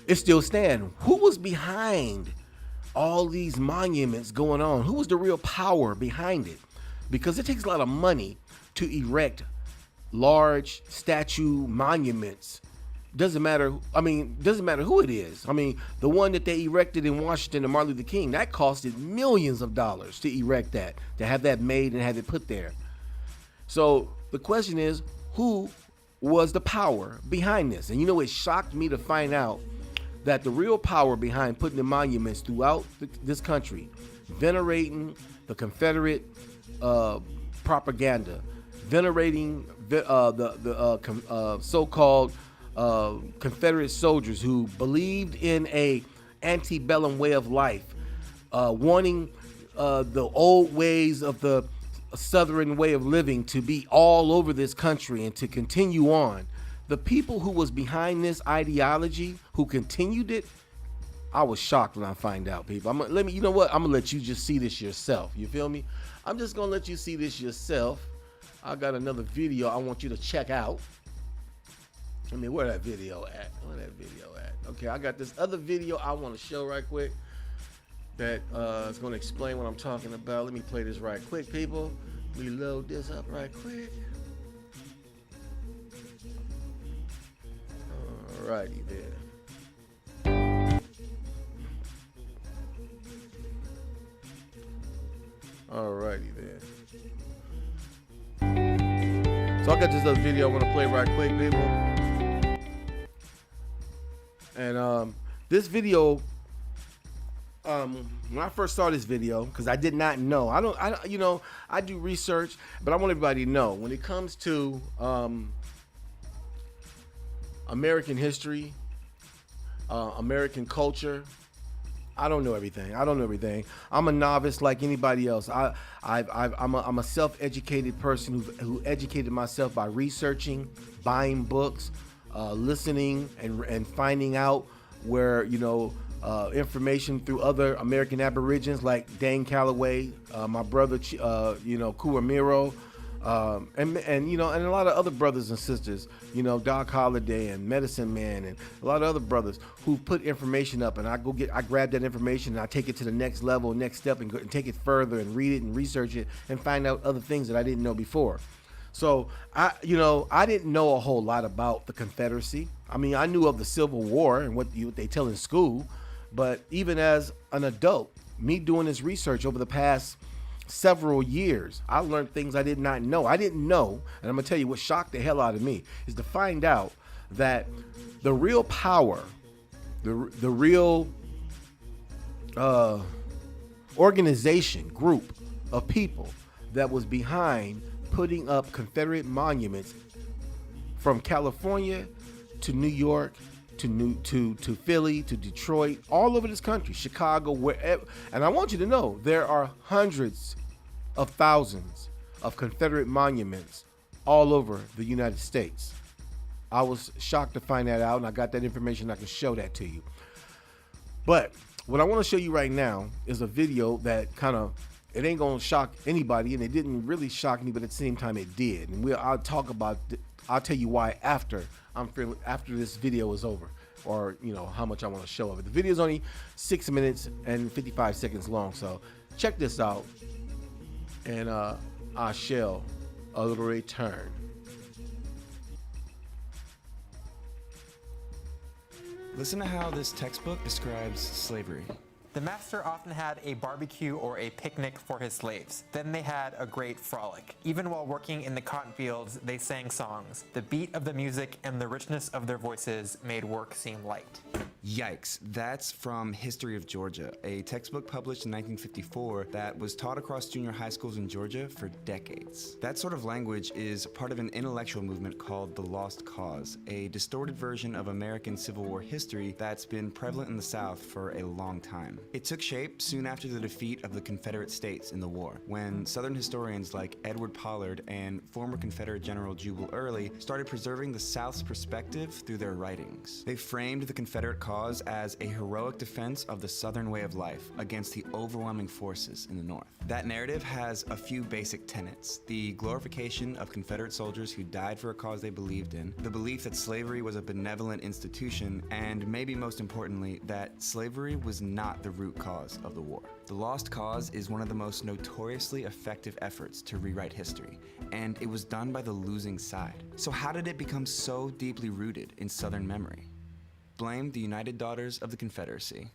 It still stands. Who was behind all these monuments going on? Who was the real power behind it? Because it takes a lot of money to erect large statue monuments. Doesn't matter who it is. I mean, the one that they erected in Washington to Martin Luther King, that costed millions of dollars to erect that, to have that made and have it put there. So the question is, who was the power behind this? And you know, it shocked me to find out that the real power behind putting the monuments throughout this country, venerating the Confederate propaganda, venerating the so-called Confederate soldiers who believed in a antebellum way of life, wanting the old ways of the Southern way of living to be all over this country and to continue on. The people who was behind this ideology, who continued it, I was shocked when I find out, people. You know what? I'm gonna let you just see this yourself. You feel me? I'm just gonna let you see this yourself. I got another video I want you to check out. I mean, where that video at? Okay, I got this other video I want to show right quick that is going to explain what I'm talking about. Let me play this right quick, people. Reload this up right quick. Alrighty there. Alrighty there. So I got this other video I want to play right quick, people. And this video, when I first saw this video, because I did not know, I do research, but I want everybody to know when it comes to American history, American culture. I don't know everything. I'm a novice like anybody else. I'm a self-educated person who educated myself by researching, buying books, listening, and finding out where, information through other American Aborigines like Dane Calloway, my brother, Kuamiro, and a lot of other brothers and sisters, Doc Holliday and Medicine Man and a lot of other brothers who put information up, and I grab that information and I take it to the next level, next step, and take it further and read it and research it and find out other things that I didn't know before. So I didn't know a whole lot about the Confederacy. I mean, I knew of the Civil War and what they tell in school, but even as an adult, me doing this research over the past several years, I learned things I did not know. I didn't know, and I'm gonna tell you what shocked the hell out of me is to find out that the real power, the real organization, group of people that was behind putting up Confederate monuments from California to New York to Philly, to Detroit, all over this country, Chicago, wherever. And I want you to know there are hundreds of thousands of Confederate monuments all over the United States. I was shocked to find that out, and I got that information. I can show that to you. But what I want to show you right now is a video that it ain't gonna shock anybody, and it didn't really shock me, but at the same time it did. And I'll tell you why after this video is over, or how much I want to show of it. The video is only 6 minutes and 55 seconds long, so check this out, and I shall return. Listen to how this textbook describes slavery. The master often had a barbecue or a picnic for his slaves. Then they had a great frolic. Even while working in the cotton fields, they sang songs. The beat of the music and the richness of their voices made work seem light. Yikes, that's from History of Georgia, a textbook published in 1954 that was taught across junior high schools in Georgia for decades. That sort of language is part of an intellectual movement called the Lost Cause, a distorted version of American Civil War history that's been prevalent in the South for a long time. It took shape soon after the defeat of the Confederate States in the war, when Southern historians like Edward Pollard and former Confederate General Jubal Early started preserving the South's perspective through their writings. They framed the Confederate cause as a heroic defense of the Southern way of life against the overwhelming forces in the North. That narrative has a few basic tenets: the glorification of Confederate soldiers who died for a cause they believed in, the belief that slavery was a benevolent institution, and maybe most importantly, that slavery was not the root cause of the war. The Lost Cause is one of the most notoriously effective efforts to rewrite history, and it was done by the losing side. So how did it become so deeply rooted in Southern memory? Blame the United Daughters of the Confederacy.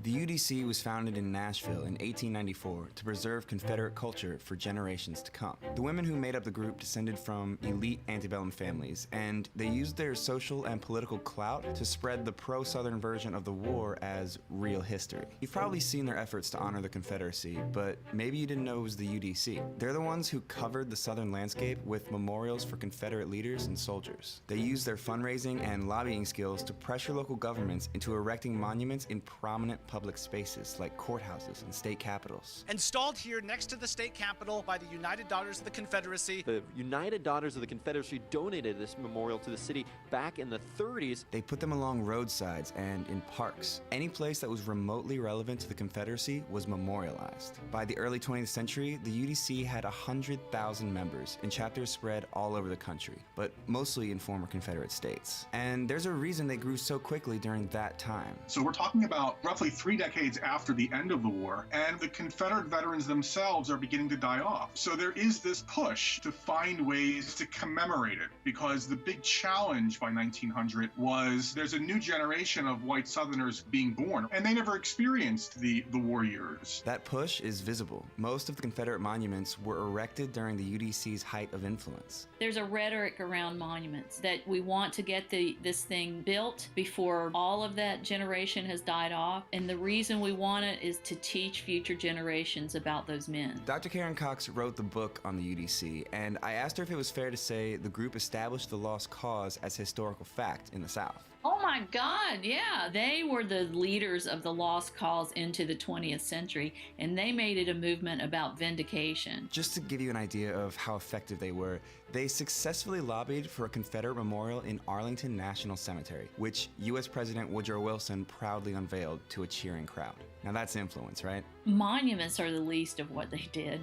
The UDC was founded in Nashville in 1894 to preserve Confederate culture for generations to come. The women who made up the group descended from elite antebellum families, and they used their social and political clout to spread the pro-Southern version of the war as real history. You've probably seen their efforts to honor the Confederacy, but maybe you didn't know it was the UDC. They're the ones who covered the Southern landscape with memorials for Confederate leaders and soldiers. They used their fundraising and lobbying skills to pressure local governments into erecting monuments in prominent public spaces like courthouses and state capitals. Installed here next to the state capitol by the United Daughters of the Confederacy. The United Daughters of the Confederacy donated this memorial to the city back in the 30s. They put them along roadsides and in parks. Any place that was remotely relevant to the Confederacy was memorialized. By the early 20th century, the UDC had 100,000 members in chapters spread all over the country, but mostly in former Confederate states. And there's a reason they grew so quickly during that time. So we're talking about roughly 3 decades after the end of the war, and the Confederate veterans themselves are beginning to die off. So there is this push to find ways to commemorate it, because the big challenge by 1900 was there's a new generation of white Southerners being born, and they never experienced the war years. That push is visible. Most of the Confederate monuments were erected during the UDC's height of influence. There's a rhetoric around monuments that we want to get this thing built before all of that generation has died off, and And the reason we want it is to teach future generations about those men. Dr. Karen Cox wrote the book on the UDC, and I asked her if it was fair to say the group established the lost cause as historical fact in the South. Oh my God, yeah. They were the leaders of the lost cause into the 20th century, and they made it a movement about vindication. Just to give you an idea of how effective they were, they successfully lobbied for a Confederate memorial in Arlington National Cemetery, which U.S. President Woodrow Wilson proudly unveiled to a cheering crowd. Now that's influence, right? Monuments are the least of what they did.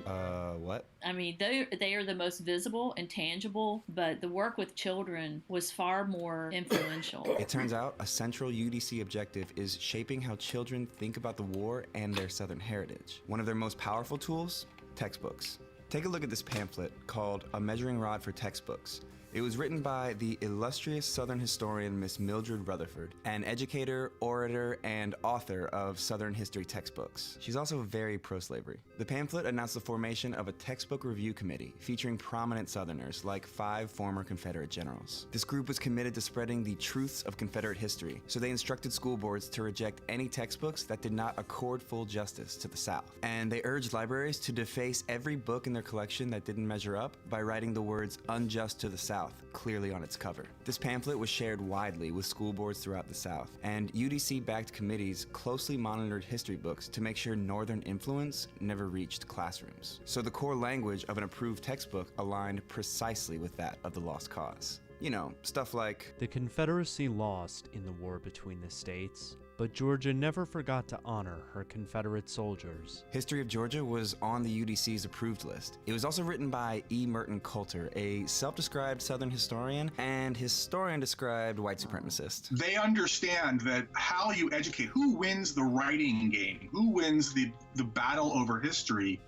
What? I mean, they are the most visible and tangible, but the work with children was far more influential. It turns out a central UDC objective is shaping how children think about the war and their Southern heritage. One of their most powerful tools? Textbooks. Take a look at this pamphlet called A Measuring Rod for Textbooks. It was written by the illustrious Southern historian Miss Mildred Rutherford, an educator, orator, and author of Southern history textbooks. She's also very pro-slavery. The pamphlet announced the formation of a textbook review committee featuring prominent Southerners like 5 former Confederate generals. This group was committed to spreading the truths of Confederate history, so they instructed school boards to reject any textbooks that did not accord full justice to the South. And they urged libraries to deface every book in their collection that didn't measure up by writing the words "unjust to the South" clearly on its cover. This pamphlet was shared widely with school boards throughout the South, and UDC-backed committees closely monitored history books to make sure Northern influence never reached classrooms. So the core language of an approved textbook aligned precisely with that of the lost cause. You know, stuff like, "The Confederacy lost in the war between the states, but Georgia never forgot to honor her Confederate soldiers." History of Georgia was on the UDC's approved list. It was also written by E. Merton Coulter, a self-described Southern historian and historian-described white supremacist. They understand that how you educate, who wins the writing game, who wins the battle over history,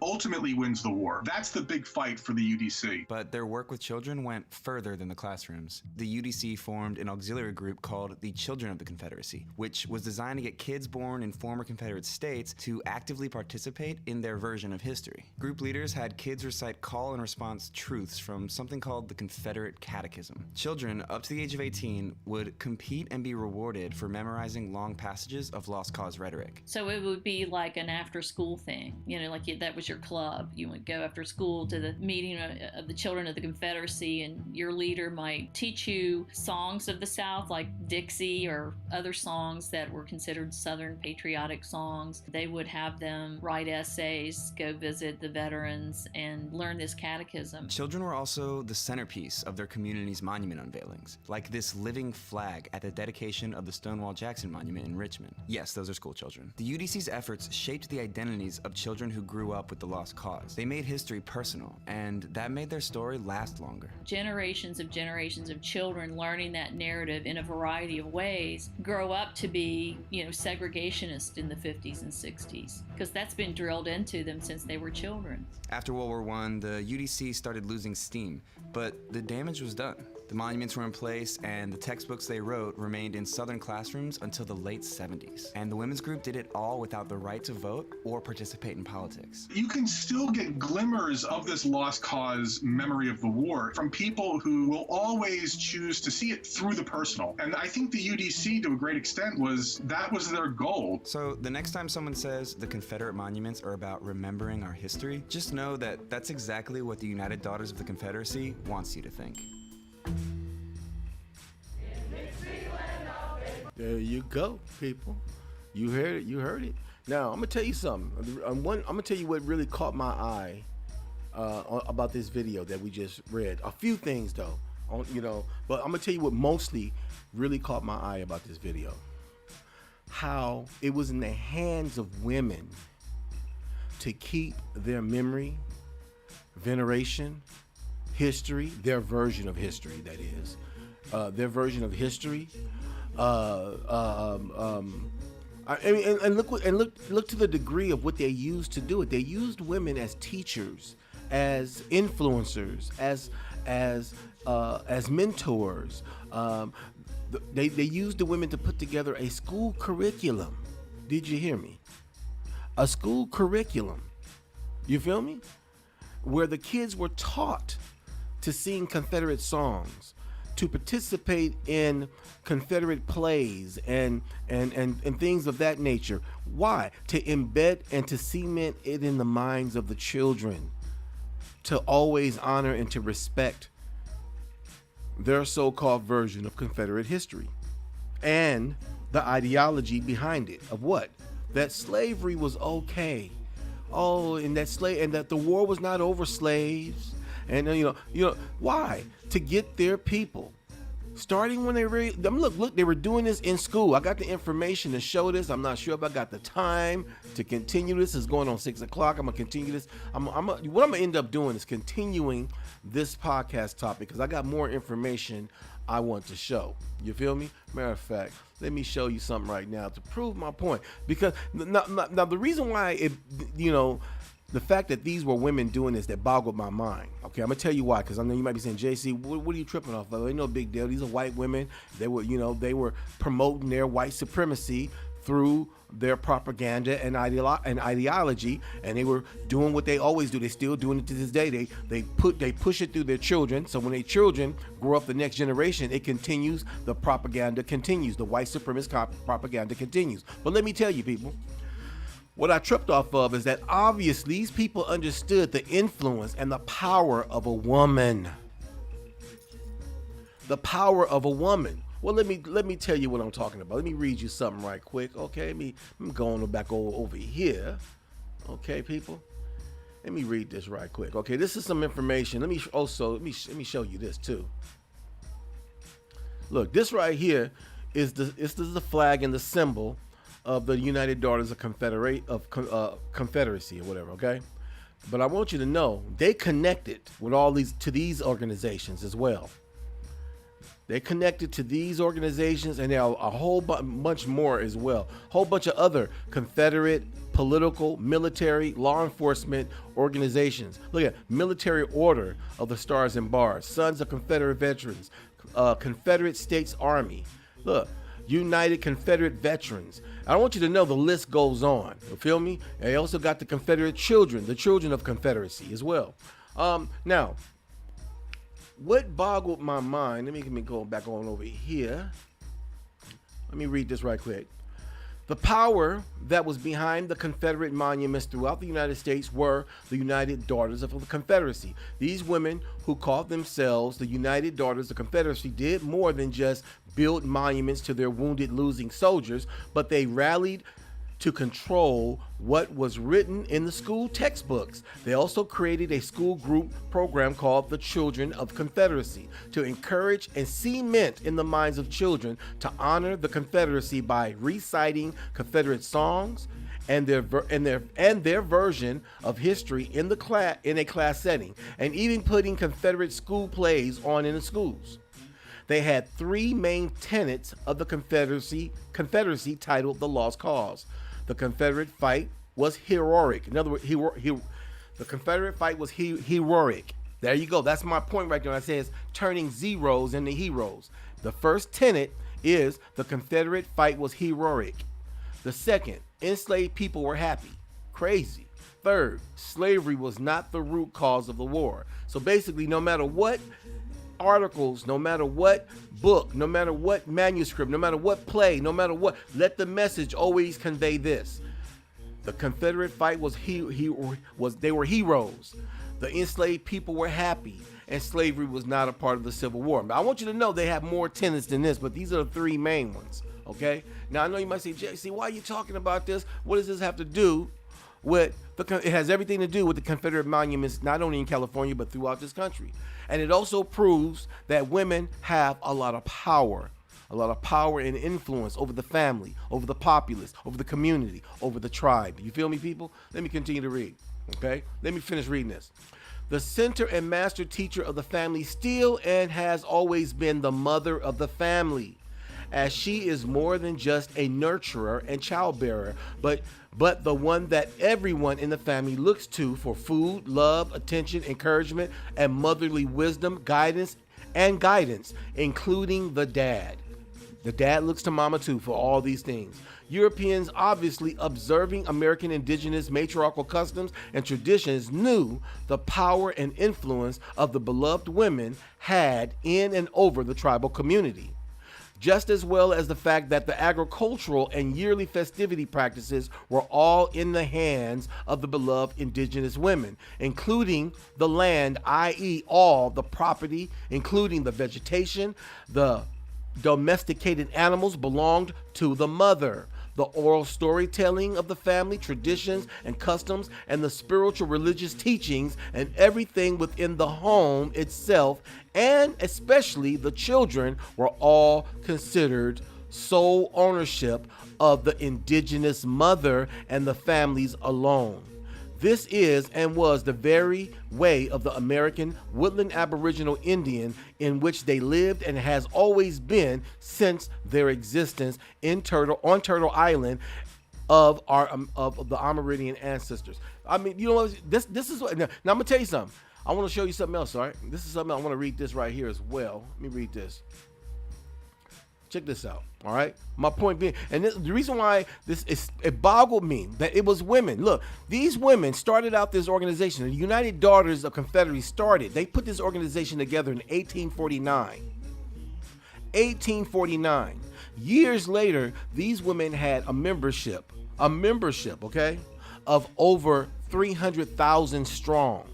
ultimately wins the war. That's the big fight for the UDC. But their work with children went further than the classrooms. The UDC formed an auxiliary group called the Children of the Confederacy, which was designed to get kids born in former Confederate states to actively participate in their version of history. Group leaders had kids recite call and response truths from something called the Confederate Catechism. Children up to the age of 18 would compete and be rewarded for memorizing long passages of lost cause rhetoric. So it would be like an after-school thing, you know, like that was your club. You would go after school to the meeting of the Children of the Confederacy, and your leader might teach you songs of the South like Dixie or other songs that were considered Southern patriotic songs. They would have them write essays, go visit the veterans, and learn this catechism. Children were also the centerpiece of their community's monument unveilings, like this living flag at the dedication of the Stonewall Jackson Monument in Richmond. Yes, those are school children. The UDC's efforts shaped the identities of children who grew up with the lost cause. They made history personal, and that made their story last longer. Generations of children learning that narrative in a variety of ways grow up to be, you know, segregationists in the 50s and 60s, because that's been drilled into them since they were children. After World War I, the UDC started losing steam, but the damage was done. The monuments were in place, and the textbooks they wrote remained in Southern classrooms until the late 70s. And the women's group did it all without the right to vote or participate in politics. You can still get glimmers of this lost cause memory of the war from people who will always choose to see it through the personal. And I think the UDC, to a great extent, was their goal. So the next time someone says the Confederate monuments are about remembering our history, just know that that's exactly what the United Daughters of the Confederacy wants you to think. There you go, people. You heard it. You heard it. Now I'm gonna tell you something. I'm gonna tell you what really caught my eye about this video that we just read. A few things though, but I'm gonna tell you what mostly really caught my eye about this video. How it was in the hands of women to keep their memory, veneration, history, their version of history. That is, their version of history. Look to the degree of what they used to do it. They used women as teachers, as influencers, as mentors. They used the women to put together a school curriculum. Did you hear me? A school curriculum. You feel me? Where the kids were taught to sing Confederate songs, to participate in Confederate plays and things of that nature. Why? To embed and to cement it in the minds of the children, to always honor and to respect their so-called version of Confederate history and the ideology behind it of what? That slavery was okay. Oh, and that the war was not over slaves. And you know why? To get their people. Starting when they were, look, they were doing this in school. I got the information to show this. I'm not sure if I got the time to continue this. It's going on 6 o'clock. I'm gonna continue this. What I'm gonna end up doing is continuing this podcast topic because I got more information I want to show. You feel me? Matter of fact, let me show you something right now to prove my point. Because now the reason why the fact that these were women doing this that boggled my mind. Okay, I'm gonna tell you why, because I know you might be saying, JC, what are you tripping off of? Ain't no big deal. These are white women. They were promoting their white supremacy through their propaganda and ideology, and they were doing what they always do. They're still doing it to this day. They push it through their children. So when their children grow up the next generation, it continues. The propaganda continues. The white supremacist propaganda continues. But let me tell you, people. What I tripped off of is that obviously these people understood the influence and the power of a woman. The power of a woman. Well, let me tell you what I'm talking about. Let me read you something right quick. Okay, I'm going back over here. Okay, people. Let me read this right quick. Okay, this is some information. Let me show you this too. Look, this right here is the flag and the symbol of the United Daughters of Confederacy or whatever, okay? But I want you to know they connected with to these organizations as well. They connected to these organizations, and there are a whole bunch more as well. Whole bunch of other Confederate political, military, law enforcement organizations. Look at Military Order of the Stars and Bars, Sons of Confederate Veterans, Confederate States Army. Look, United Confederate Veterans. I want you to know the list goes on. You feel me? And they also got the Confederate children, the children of Confederacy as well. Now, what boggled my mind, let me go back on over here. Let me read this right quick. The power that was behind the Confederate monuments throughout the United States were the United Daughters of the Confederacy. These women who called themselves the United Daughters of the Confederacy did more than just build monuments to their wounded, losing soldiers, but they rallied to control what was written in the school textbooks. They also created a school group program called the Children of Confederacy to encourage and cement in the minds of children to honor the Confederacy by reciting Confederate songs and their version of history in a class setting, and even putting Confederate school plays on in the schools. They had three main tenets of the Confederacy titled the Lost Cause. The Confederate fight was heroic. In other words, the Confederate fight was heroic. There you go. That's my point right there. It says turning zeros into heroes. The first tenet is the Confederate fight was heroic. The second, enslaved people were happy. Crazy. Third, slavery was not the root cause of the war. So basically, no matter what articles, no matter what book, no matter what manuscript, no matter what play, no matter what, let the message always convey this. The Confederate fight was they were heroes. The enslaved people were happy, and slavery was not a part of the Civil War. But I want you to know they have more tenets than this, but these are the three main ones. Okay? Now I know you might say, JC, why are you talking about this? What does this have to do with it has everything to do with the Confederate monuments, not only in California, but throughout this country. And it also proves that women have a lot of power and influence over the family, over the populace, over the community, over the tribe. You feel me, people? Let me continue to read, okay? Let me finish reading this. The center and master teacher of the family still and has always been the mother of the family, as she is more than just a nurturer and childbearer, but the one that everyone in the family looks to for food, love, attention, encouragement, and motherly wisdom, guidance, including the dad. The dad looks to mama too for all these things. Europeans, obviously observing American indigenous matriarchal customs and traditions, knew the power and influence of the beloved women had in and over the tribal community, just as well as the fact that the agricultural and yearly festivity practices were all in the hands of the beloved indigenous women, including the land, i.e. all the property, including the vegetation. The domesticated animals belonged to the mother. The oral storytelling of the family, traditions and customs, and the spiritual religious teachings, and everything within the home itself, and especially the children, were all considered sole ownership of the indigenous mother and the families alone. This is and was the very way of the American woodland Aboriginal Indian in which they lived and has always been since their existence on Turtle Island of the Amerindian ancestors. I mean, you know what? This is what. Now I'm gonna tell you something. I want to show you something else. All right, this is something I want to read this right here as well. Let me read this. Check this out. All right. My point being, and the reason why it boggled me that it was women. Look, these women started out this organization. The United Daughters of Confederacy started. They put this organization together in 1849. 1849. Years later, these women had a membership, okay, of over 300,000 strong.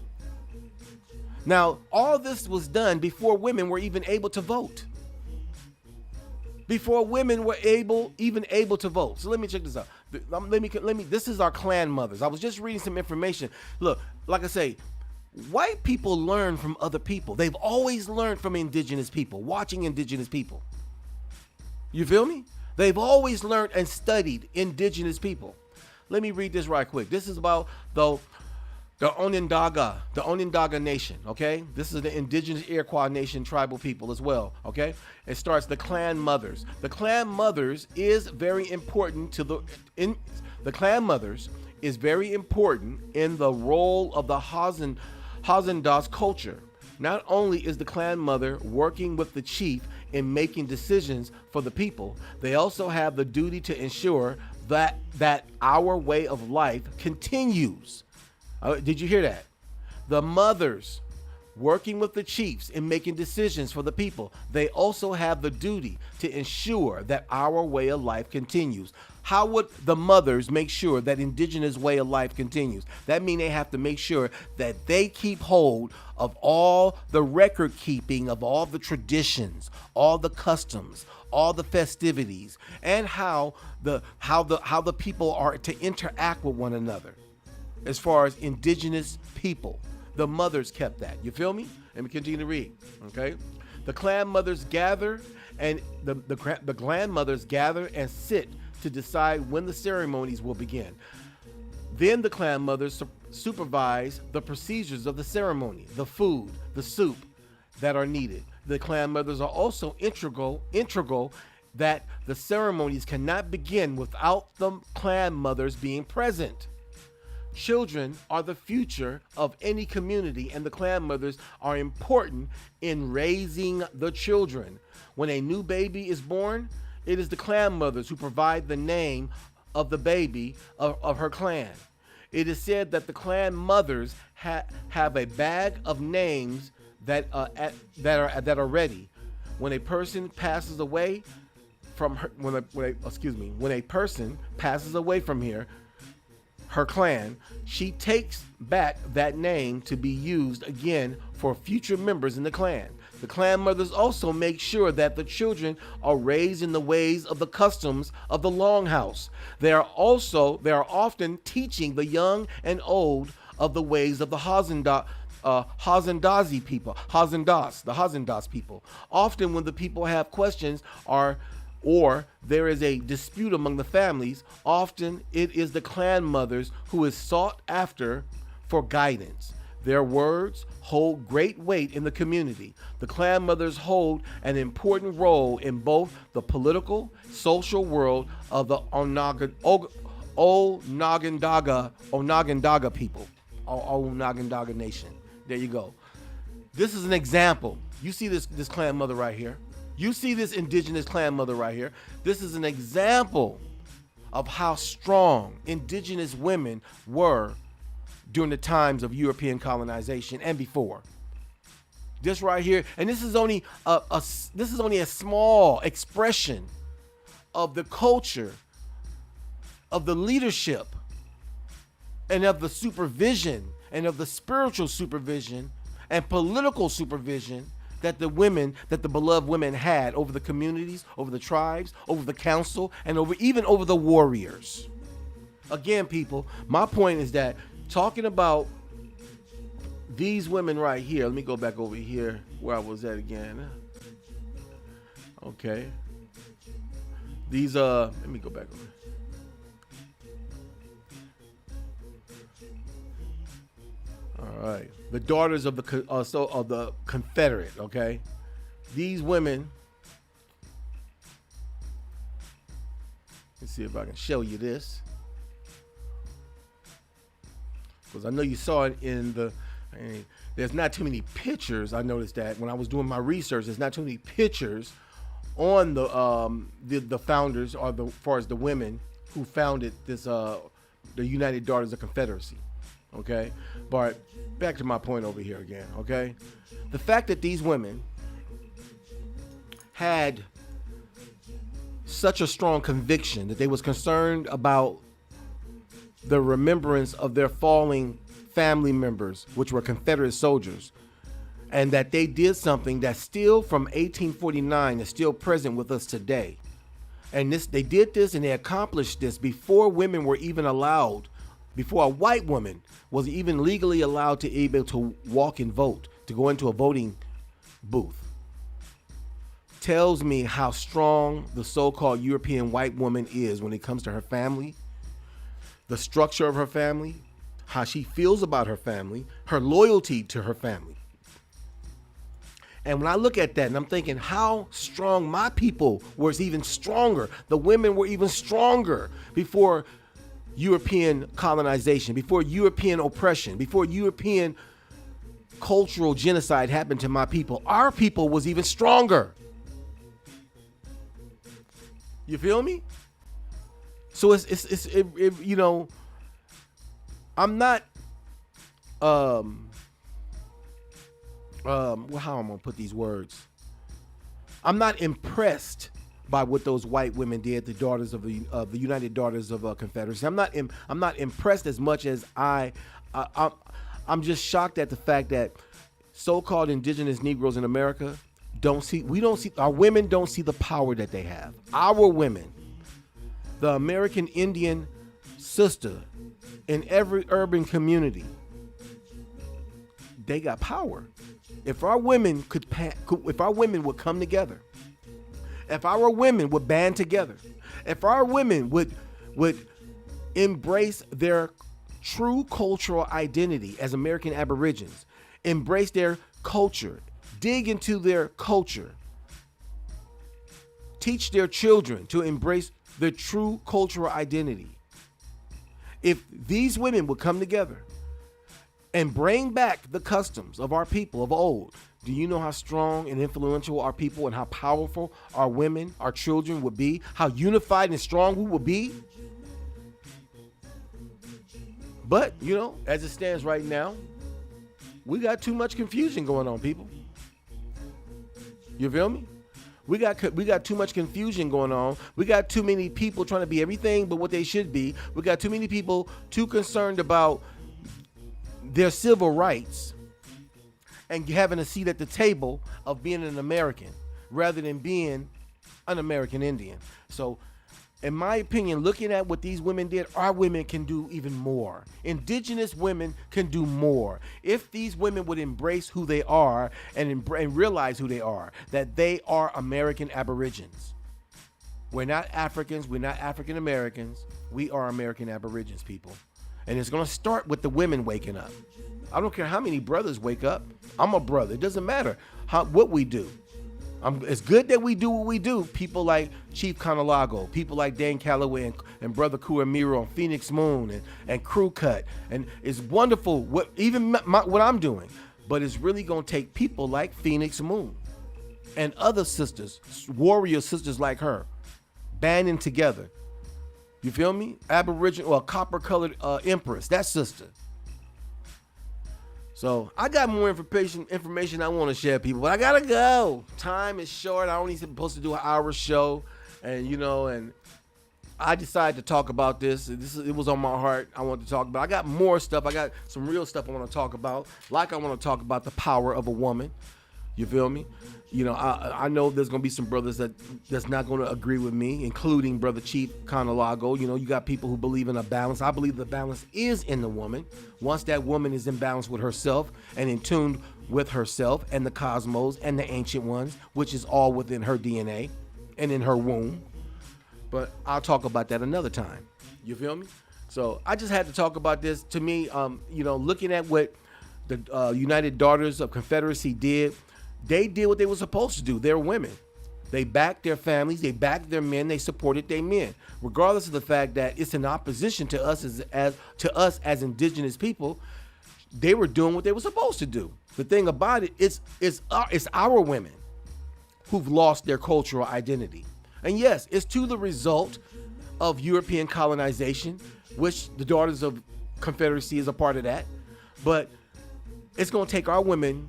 Now, all this was done before women were even able to vote. Before women were even able to vote. So let me check this out. This is our clan mothers. I was just reading some information. Look, like I say, white people learn from other people. They've always learned from indigenous people, watching indigenous people. You feel me? They've always learned and studied indigenous people. Let me read this right quick. This is about the Onondaga Nation, okay? This is the indigenous Iroquois Nation tribal people as well, okay? It starts the clan mothers. The clan mothers is very important the clan mothers is very important in the role of the Hazendas culture. Not only is the clan mother working with the chief in making decisions for the people, they also have the duty to ensure that our way of life continues. Did you hear that? The mothers working with the chiefs in making decisions for the people. They also have the duty to ensure that our way of life continues. How would the mothers make sure that indigenous way of life continues? That means they have to make sure that they keep hold of all the record keeping of all the traditions, all the customs, all the festivities, and how the people are to interact with one another. As far as indigenous people, the mothers kept that. You feel me? Let me continue to read. Okay, the clan mothers gather, and the clan mothers gather and sit to decide when the ceremonies will begin. Then the clan mothers supervise the procedures of the ceremony, the food, the soup that are needed. The clan mothers are also integral that the ceremonies cannot begin without the clan mothers being present. Children are the future of any community, and the clan mothers are important in raising the children. When a new baby is born, it is the clan mothers who provide the name of the baby of her clan. It is said that the clan mothers have a bag of names that are ready. When a person passes away from her, when a person passes away from her clan, she takes back that name to be used again for future members in the clan. The clan mothers also make sure that the children are raised in the ways of the customs of the longhouse. They are often teaching the young and old of the ways of the Hazendas people. Often when the people have questions or there is a dispute among the families, often it is the clan mothers who is sought after for guidance. Their words hold great weight in the community. The clan mothers hold an important role in both the political, social world of the Onondaga people, or Onondaga Nation. There you go. This is an example. You see this clan mother right here. You see this indigenous clan mother right here. This is an example of how strong indigenous women were during the times of European colonization and before. This right here, and this is only a small expression of the culture, of the leadership, and of the supervision, and of the spiritual supervision and political supervision that the beloved women had over the communities, over the tribes, over the council, and even over the warriors. Again, people, my point is that talking about these women right here, let me go back over here where I was at again. Okay. These, let me go back over. All right, the daughters of the Confederate. Okay, these women. Let's see if I can show you this, because I know you saw it in the. There's not too many pictures. I noticed that when I was doing my research, there's not too many pictures on the founders, or as far as the women who founded this the United Daughters of Confederacy. Okay, but back to my point over here again. Okay, the fact that these women had such a strong conviction that they was concerned about the remembrance of their falling family members, which were Confederate soldiers, and that they did something that still from 1849 is still present with us today. And they did this, and they accomplished this before women were even allowed, before a white woman was even legally allowed to be able to walk and vote, to go into a voting booth. Tells me how strong the so-called European white woman is when it comes to her family, the structure of her family, how she feels about her family, her loyalty to her family. And when I look at that and I'm thinking how strong my people was, even stronger, the women were even stronger before European colonization, before European oppression, before European cultural genocide happened to my people. Our people was even stronger. You feel me? So it's you know, I'm not how am I gonna put these words? I'm not impressed by what those white women did, the daughters of the United Daughters of Confederacy. I'm not impressed as much as I'm just shocked at the fact that so-called indigenous Negroes in America our women don't see the power that they have. Our women, the American Indian sister in every urban community, they got power. If our women if our women would come together, if our women would band together, if our women would embrace their true cultural identity as American Aborigines, embrace their culture, dig into their culture, teach their children to embrace their true cultural identity. If these women would come together and bring back the customs of our people of old, do you know how strong and influential our people and how powerful our women, our children would be? How unified and strong we would be? But, you know, as it stands right now, we got too much confusion going on, people. You feel me? We got too much confusion going on. We got too many people trying to be everything but what they should be. We got too many people too concerned about their civil rights and having a seat at the table of being an American rather than being an American Indian. So, in my opinion, looking at what these women did, our women can do even more. Indigenous women can do more. If these women would embrace who they are and realize who they are, that they are American Aborigines. We're not Africans, we're not African Americans, we are American Aborigines, people. And it's gonna start with the women waking up. I don't care how many brothers wake up. I'm a brother. It doesn't matter what we do. It's good that we do what we do. People like Chief Conalago, people like Dan Calloway and Brother Kuamiro and Phoenix Moon and Crew Cut. And it's wonderful what I'm doing. But it's really going to take people like Phoenix Moon and other sisters, warrior sisters like her, banding together. You feel me? Aboriginal or copper-colored empress, that sister. So I got more information I want to share, people, but I gotta go. Time is short. I only supposed to do an hour show, and and I decided to talk about this. It was on my heart. I wanted to talk about. I got more stuff. I got some real stuff I want to talk about. Like I want to talk about the power of a woman. You feel me? I know there's gonna be some brothers that's not gonna agree with me, including Brother Chief Conalago. You got people who believe in a balance. I believe the balance is in the woman. Once that woman is in balance with herself and in tune with herself and the cosmos and the ancient ones, which is all within her DNA and in her womb. But I'll talk about that another time. You feel me? So I just had to talk about this. To me, looking at what the United Daughters of Confederacy did, they did what they were supposed to do. They're women. They backed their families. They backed their men. They supported their men, regardless of the fact that it's in opposition to us as indigenous people. They were doing what they were supposed to do. The thing about it, it's our women who've lost their cultural identity. And yes, it's to the result of European colonization, which the Daughters of Confederacy is a part of that. But it's going to take our women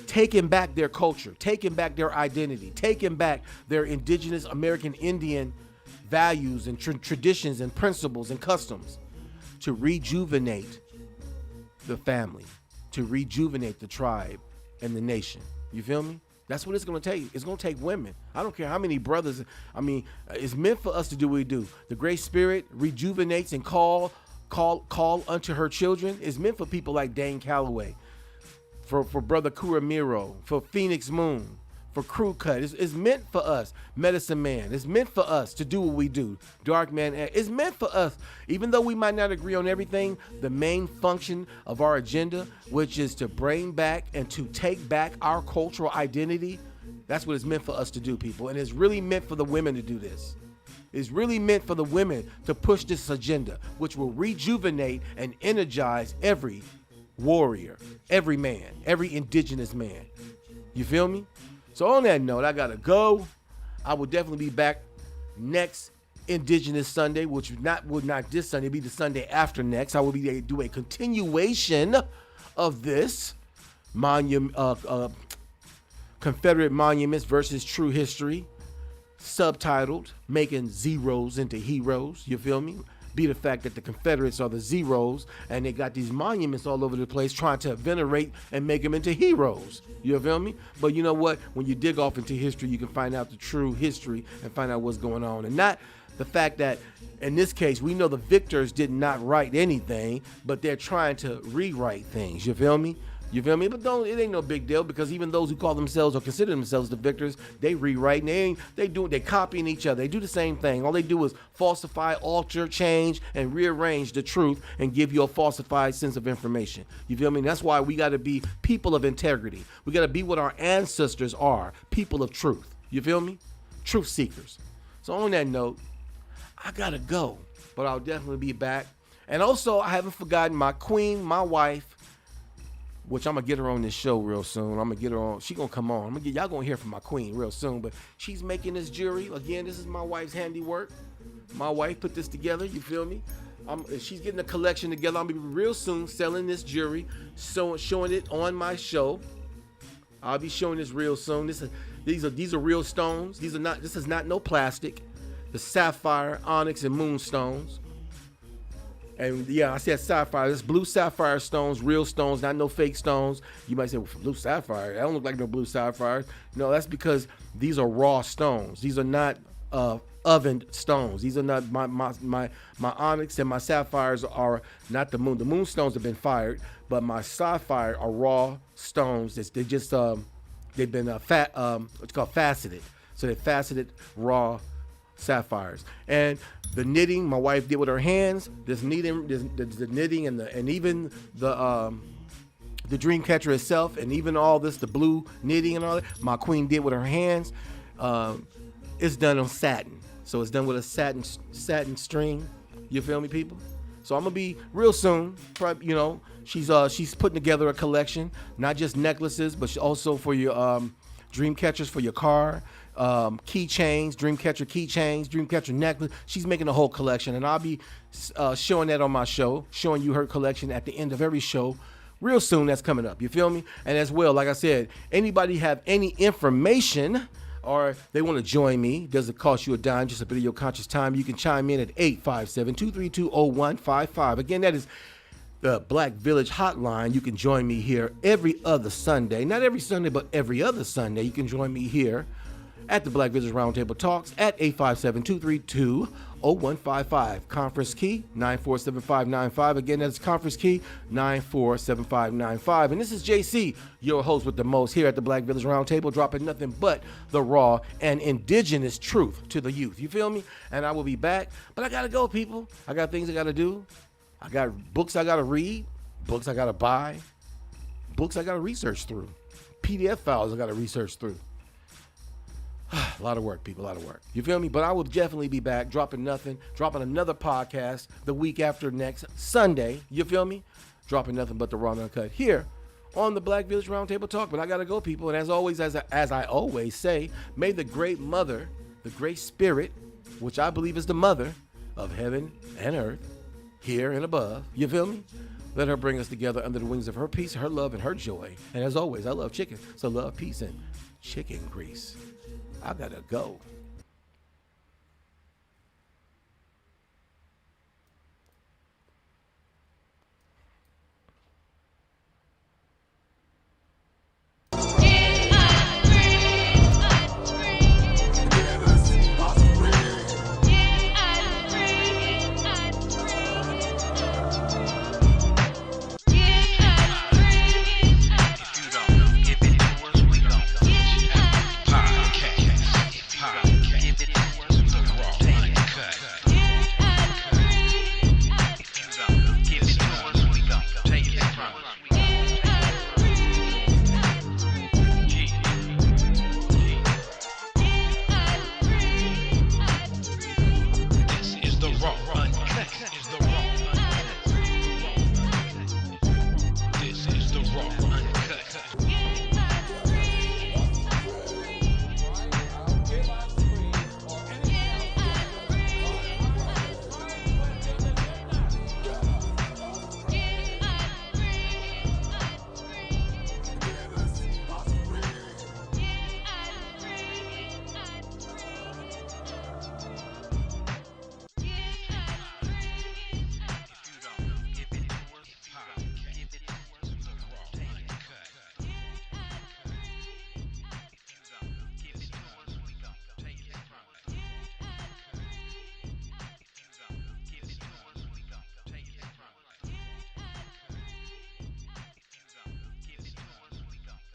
taking back their culture, taking back their identity, taking back their indigenous American Indian values and traditions and principles and customs to rejuvenate the family, to rejuvenate the tribe and the nation. You feel me? That's what it's going to take. It's going to take women. I don't care how many brothers. I mean, it's meant for us to do what we do. The Great Spirit rejuvenates and call unto her children. It's meant for people like Dane Calloway, for Brother Kuramiro, for Phoenix Moon, for Crew Cut. It's meant for us. Medicine Man. It's meant for us to do what we do. Dark Man. It's meant for us. Even though we might not agree on everything, the main function of our agenda, which is to bring back and to take back our cultural identity, that's what it's meant for us to do, people. And it's really meant for the women to do this. It's really meant for the women to push this agenda, which will rejuvenate and energize every warrior, every man, every indigenous man. You feel me? So on that note, I gotta go. I will definitely be back next Indigenous Sunday, which would not this Sunday, be the Sunday after next. I will be do a continuation of this Confederate monuments versus true history, subtitled "Making Zeros into Heroes." You feel me? Be the fact that the Confederates are the zeros, and they got these monuments all over the place trying to venerate and make them into heroes. You feel me? But you know what? When you dig off into history, you can find out the true history and find out what's going on. And not the fact that, in this case, we know the victors did not write anything, but they're trying to rewrite things. You feel me? You feel me? But it ain't no big deal, because even those who call themselves or consider themselves the victors, they rewrite and they copying each other. They do the same thing. All they do is falsify, alter, change, and rearrange the truth and give you a falsified sense of information. You feel me? That's why we got to be people of integrity. We got to be what our ancestors are, people of truth. You feel me? Truth seekers. So on that note, I got to go, but I'll definitely be back. And also, I haven't forgotten my queen, my wife, which I'm gonna get her on this show real soon. I'm gonna get her on. She gonna come on. Y'all gonna hear from my queen real soon. But she's making this jewelry. Again, this is my wife's handiwork. My wife put this together. You feel me? She's getting a collection together. I'm gonna be real soon selling this jewelry, showing it on my show. I'll be showing this real soon. These are real stones. This is not no plastic. The sapphire, onyx, and moonstones. And yeah, I said sapphire. This blue sapphire stones, real stones, not no fake stones. You might say, well, blue sapphire, that don't look like no blue sapphire. No, that's because these are raw stones. These are not ovened stones. These are not my onyx and my sapphires are not the moon. The moonstones have been fired, but my sapphire are raw stones. They've been what's called faceted. So they're faceted raw sapphires. And the knitting my wife did with her hands, the knitting and even the dream catcher itself, and even all this, the blue knitting and all that, my queen did with her hands. It's done on satin. So it's done with a satin string. You feel me, people? So I'm gonna be real soon. Probably, she's putting together a collection, not just necklaces, but also for your dream catchers for your car, keychains, dream catcher keychains, dream catcher necklace. She's making a whole collection, and I'll be showing that on my show, showing you her collection at the end of every show. Real soon, that's coming up. You feel me? And as well, like I said, anybody have any information or they want to join me, doesn't cost you a dime, just a bit of your conscious time, you can chime in at 857-232-0155. Again, that is the Black Village Hotline. You can join me here every other Sunday. Not every Sunday, but every other Sunday. You can join me here at the Black Village Roundtable Talks at 857-232-0155. Conference key 947595. Again, that's conference key 947595. And this is JC, your host with the most, here at the Black Village Roundtable, dropping nothing but the raw and indigenous truth to the youth. You feel me? And I will be back. But I got to go, people. I got things I got to do. I got books I got to read, books I got to buy, books I got to research through, PDF files I got to research through. A lot of work, people, a lot of work. You feel me? But I will definitely be back, dropping another podcast the week after next Sunday. You feel me? Dropping nothing but the raw and uncut here on the Black Village Roundtable Talk. But I got to go, people. And as always, as I always say, may the great mother, the great spirit, which I believe is the mother of heaven and earth, here and above, you feel me? Let her bring us together under the wings of her peace, her love, and her joy. And as always, I love chicken, so love, peace, and chicken grease. I gotta go.